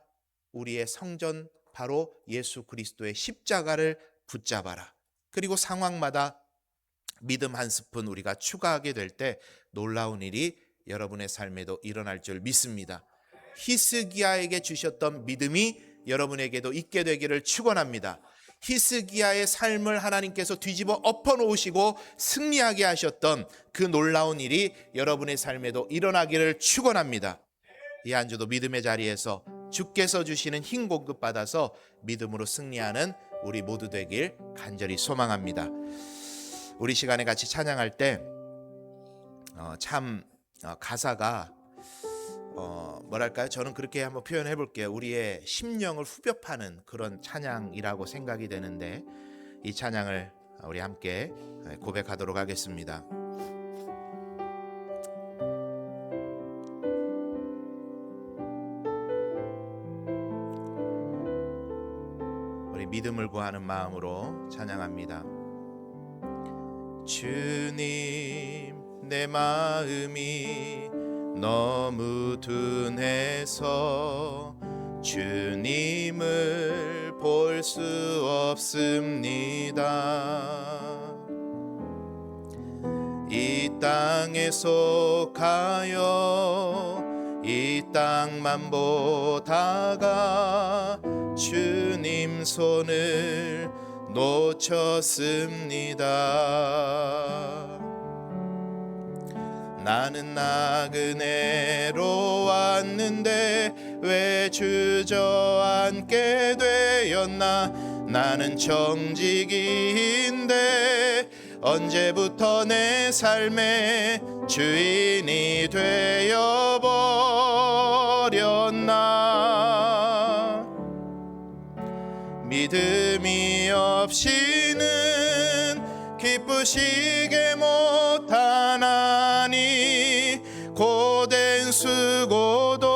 우리의 성전, 바로 예수 그리스도의 십자가를 붙잡아라. 그리고 상황마다 믿음 한 스푼 우리가 추가하게 될 때 놀라운 일이 여러분의 삶에도 일어날 줄 믿습니다. 히스기야에게 주셨던 믿음이 여러분에게도 있게 되기를 축원합니다. 히스기야의 삶을 하나님께서 뒤집어 엎어놓으시고 승리하게 하셨던 그 놀라운 일이 여러분의 삶에도 일어나기를 축원합니다. 이 한 주도 믿음의 자리에서 주께서 주시는 힘 공급받아서 믿음으로 승리하는 우리 모두 되길 간절히 소망합니다. 우리 시간에 같이 찬양할 때 가사가 뭐랄까요? 저는 그렇게 한번 표현해 볼게요. 우리의 심령을 후벼 파는 그런 찬양이라고 생각이 되는데, 이 찬양을 우리 함께 고백하도록 하겠습니다. 우리 믿음을 구하는 마음으로 찬양합니다. 주님, 내 마음이 너무 둔해서 주님을 볼 수 없습니다. 이 땅에 속하여 이 땅만 보다가 주님 손을 놓쳤습니다. 나는 나그네로 왔는데 왜 주저앉게 되었나. 나는 정직인데 언제부터 내 삶의 주인이 되어버렸나. 믿음이 없이는 기쁘시게 못하나니 고된 수고도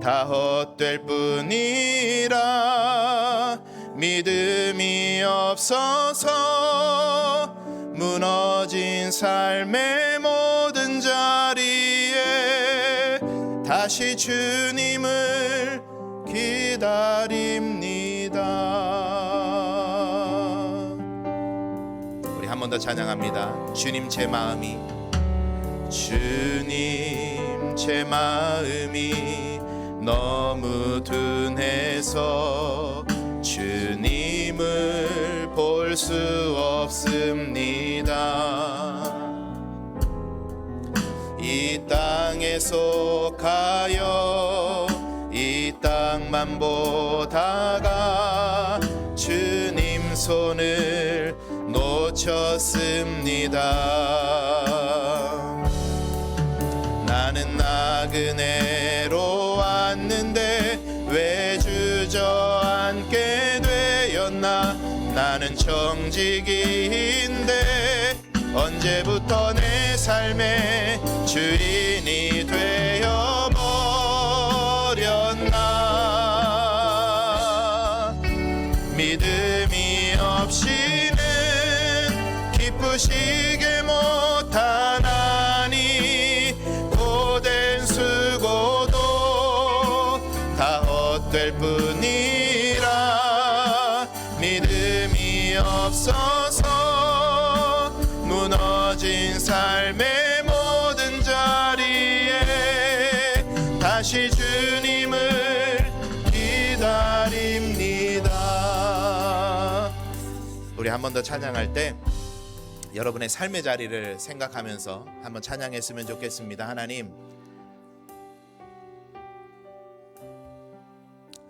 다 헛될 뿐이라. 믿음이 없어서 무너진 삶의 모든 자리에 다시 주님을 기다립니다. 우리 한 번 더 찬양합니다. 주님 제 마음이, 주님 제 마음이 너무 둔해서 주님을 볼 수 없습니다. 이 땅에 속하여 이 땅만 보다가 주님 손을 놓쳤습니다. 나는 나그네로 왔는데 왜 주저앉게 되었나. 나는 정직인데 언제부터 내 삶의 주인이 되어버렸나. 믿음이 없이는 기쁘시게 못하나니 고된 수고도 다 헛될 뿐이라. 믿음이 없어서 무너진 삶의 모든 자리에 다시 주님을 기다립니다. 우리 한 번 더 찬양할 때 여러분의 삶의 자리를 생각하면서 한번 찬양했으면 좋겠습니다. 하나님,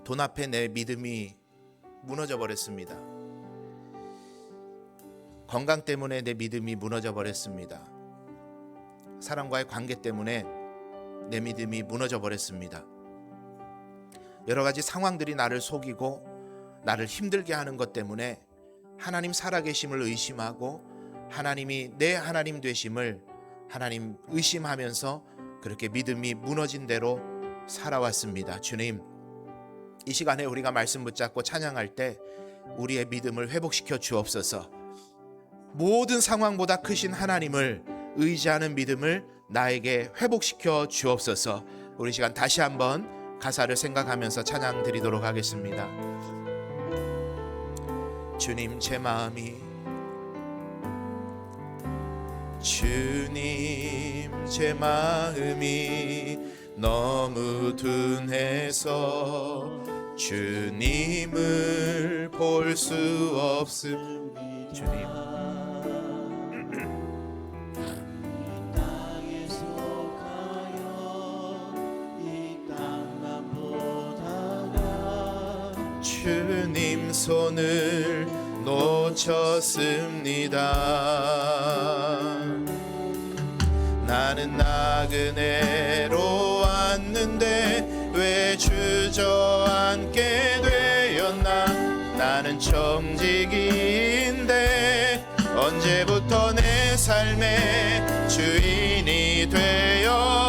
돈 앞에 내 믿음이 무너져 버렸습니다. 건강 때문에 내 믿음이 무너져 버렸습니다. 사람과의 관계 때문에 내 믿음이 무너져 버렸습니다. 여러 가지 상황들이 나를 속이고 나를 힘들게 하는 것 때문에 하나님 살아계심을 의심하고 하나님이 내 하나님 되심을 하나님 의심하면서 그렇게 믿음이 무너진 대로 살아왔습니다. 주님, 이 시간에 우리가 말씀 붙잡고 찬양할 때 우리의 믿음을 회복시켜 주옵소서. 모든 상황보다 크신 하나님을 의지하는 믿음을 나에게 회복시켜 주옵소서. 우리 시간 다시 한번 가사를 생각하면서 찬양 드리도록 하겠습니다. 주님 제 마음이, 주님 제 마음이 너무 둔해서 주님을 볼 수 없습니다. 주님, 주님 손을 놓쳤습니다. 나는 나그네로 왔는데 왜 주저앉게 되었나. 나는 정직인데 언제부터 내 삶의 주인이 되어버렸나.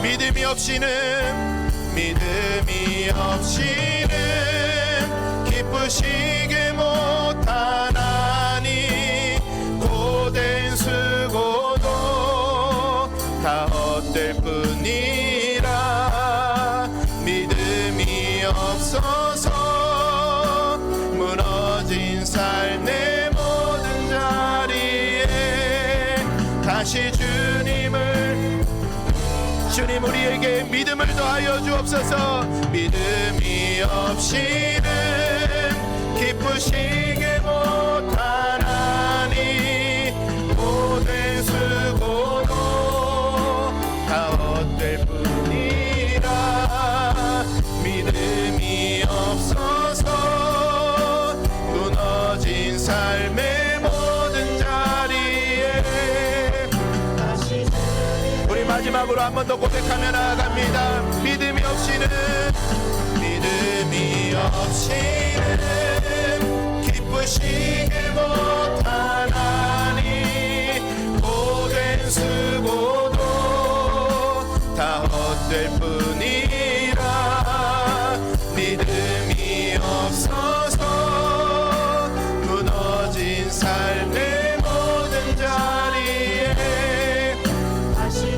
믿음이 없이는 기쁘시게 못하나니 고된 수고도 다 헛될 뿐이라. 믿음이 없어서 무너진 삶의 모든 자리에 다시 주님 우리에게 믿음을 더하여 주옵소서. 믿음이 없이는 기쁘시게 못하나니 모든 수고도 다 헛될 뿐이라. 믿음이 없어서 무너진 삶의 모든 자리에 우리 마지막으로 한 번 더 고백하며 나아갑니다. 믿음이 없이는 기쁘시게 못하나니 모든 수고도 다 헛될 뿐이라. 믿음이 없어서 무너진 삶의 모든 자리에 다시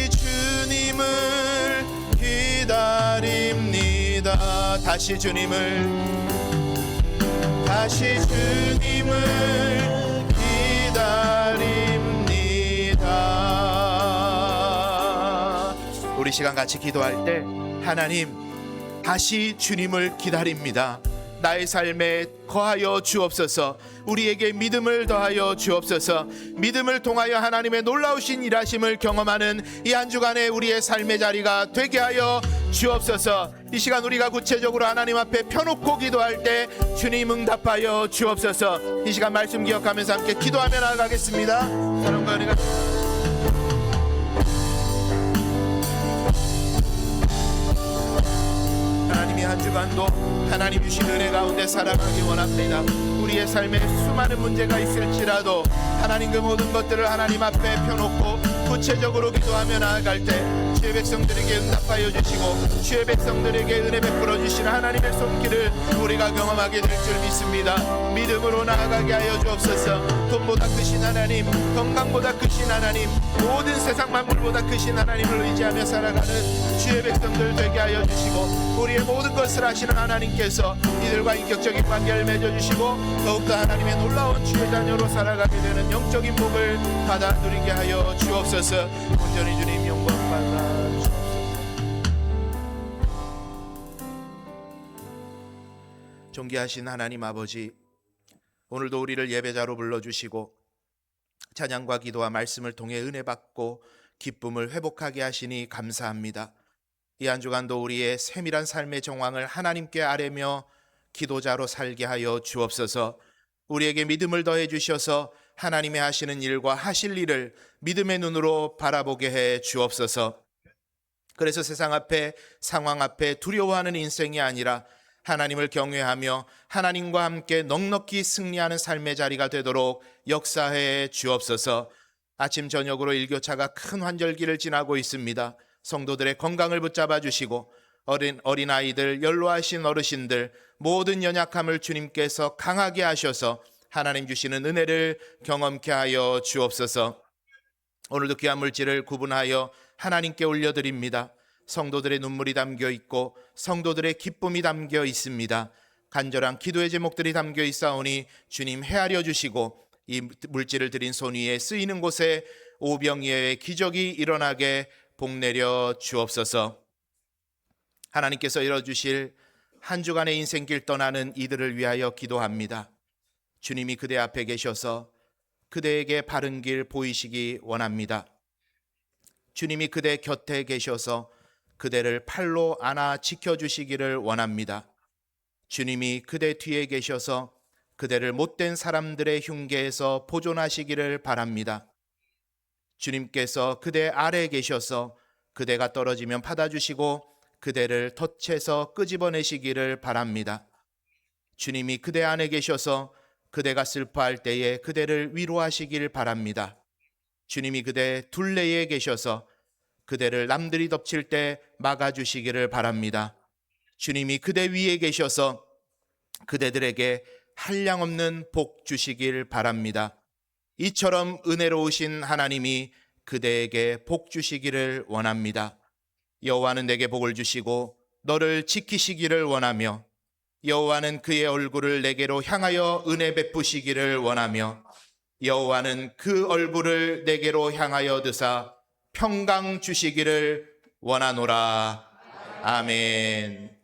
주님을 기다립니다. 다시 주님을 기다립니다. 다시 주님을 기다립니다. 우리 시간 같이 기도할 때 하나님 다시 주님을 기다립니다. 나의 삶에 거하여 주옵소서. 우리에게 믿음을 더하여 주옵소서. 믿음을 통하여 하나님의 놀라우신 일하심을 경험하는 이 한 주간의 우리의 삶의 자리가 되게 하여 주옵소서. 이 시간 우리가 구체적으로 하나님 앞에 펴놓고 기도할 때 주님 응답하여 주옵소서. 이 시간 말씀 기억하면서 함께 기도하며 나아가겠습니다. 사랑과 은혜가 하나님이 한 주간도 하나님 주신 은혜 가운데 살아가기 원합니다. 우리의 삶에 수많은 문제가 있을지라도 하나님 그 모든 것들을 하나님 앞에 펴놓고 구체적으로 기도하며 나아갈 때 주의 백성들에게 응답하여 주시고 주의 백성들에게 은혜 베풀어 주시는 하나님의 손길을 우리가 경험하게 될 줄 믿습니다. 믿음으로 나아가게 하여 주옵소서. 돈보다 크신 하나님, 건강보다 크신 하나님, 모든 세상 만물보다 크신 하나님을 의지하며 살아가는 주의 백성들 되게 하여 주시고 우리의 모든 것을 하시는 하나님께서 이들과 인격적인 관계를 맺어주시고 더욱더 하나님의 놀라운 주의 자녀로 살아가게 되는 영적인 복을 받아 누리게 하여 주옵소서. 온전히 주님 영광 받아 주옵소서. 존귀하신 하나님 아버지, 오늘도 우리를 예배자로 불러주시고 찬양과 기도와 말씀을 통해 은혜 받고 기쁨을 회복하게 하시니 감사합니다. 이 한 주간도 우리의 세밀한 삶의 정황을 하나님께 아뢰며 기도자로 살게 하여 주옵소서. 우리에게 믿음을 더해 주셔서 하나님의 하시는 일과 하실 일을 믿음의 눈으로 바라보게 해 주옵소서. 그래서 세상 앞에, 상황 앞에 두려워하는 인생이 아니라 하나님을 경외하며 하나님과 함께 넉넉히 승리하는 삶의 자리가 되도록 역사해 주옵소서. 아침 저녁으로 일교차가 큰 환절기를 지나고 있습니다. 성도들의 건강을 붙잡아 주시고 어린아이들, 연로하신 어르신들 모든 연약함을 주님께서 강하게 하셔서 하나님 주시는 은혜를 경험케 하여 주옵소서. 오늘도 귀한 물질을 구분하여 하나님께 올려드립니다. 성도들의 눈물이 담겨 있고 성도들의 기쁨이 담겨 있습니다. 간절한 기도의 제목들이 담겨 있사오니 주님 헤아려 주시고 이 물질을 드린 손 위에 쓰이는 곳에 오병이어의 기적이 일어나게 복 내려 주옵소서. 하나님께서 이뤄주실 한 주간의 인생길 떠나는 이들을 위하여 기도합니다. 주님이 그대 앞에 계셔서 그대에게 바른 길 보이시기 원합니다. 주님이 그대 곁에 계셔서 그대를 팔로 안아 지켜주시기를 원합니다. 주님이 그대 뒤에 계셔서 그대를 못된 사람들의 흉계에서 보존하시기를 바랍니다. 주님께서 그대 아래에 계셔서 그대가 떨어지면 받아주시고 그대를 덫에서 끄집어내시기를 바랍니다. 주님이 그대 안에 계셔서 그대가 슬퍼할 때에 그대를 위로하시길 바랍니다. 주님이 그대 둘레에 계셔서 그대를 남들이 덮칠 때 막아주시기를 바랍니다. 주님이 그대 위에 계셔서 그대들에게 한량없는 복 주시길 바랍니다. 이처럼 은혜로우신 하나님이 그대에게 복 주시기를 원합니다. 여호와는 내게 복을 주시고 너를 지키시기를 원하며 여호와는 그의 얼굴을 내게로 향하여 은혜 베푸시기를 원하며 여호와는 그 얼굴을 내게로 향하여 드사 평강 주시기를 원하노라. 아멘.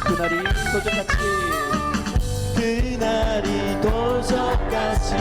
그날이 도적같이 그날이 도적같이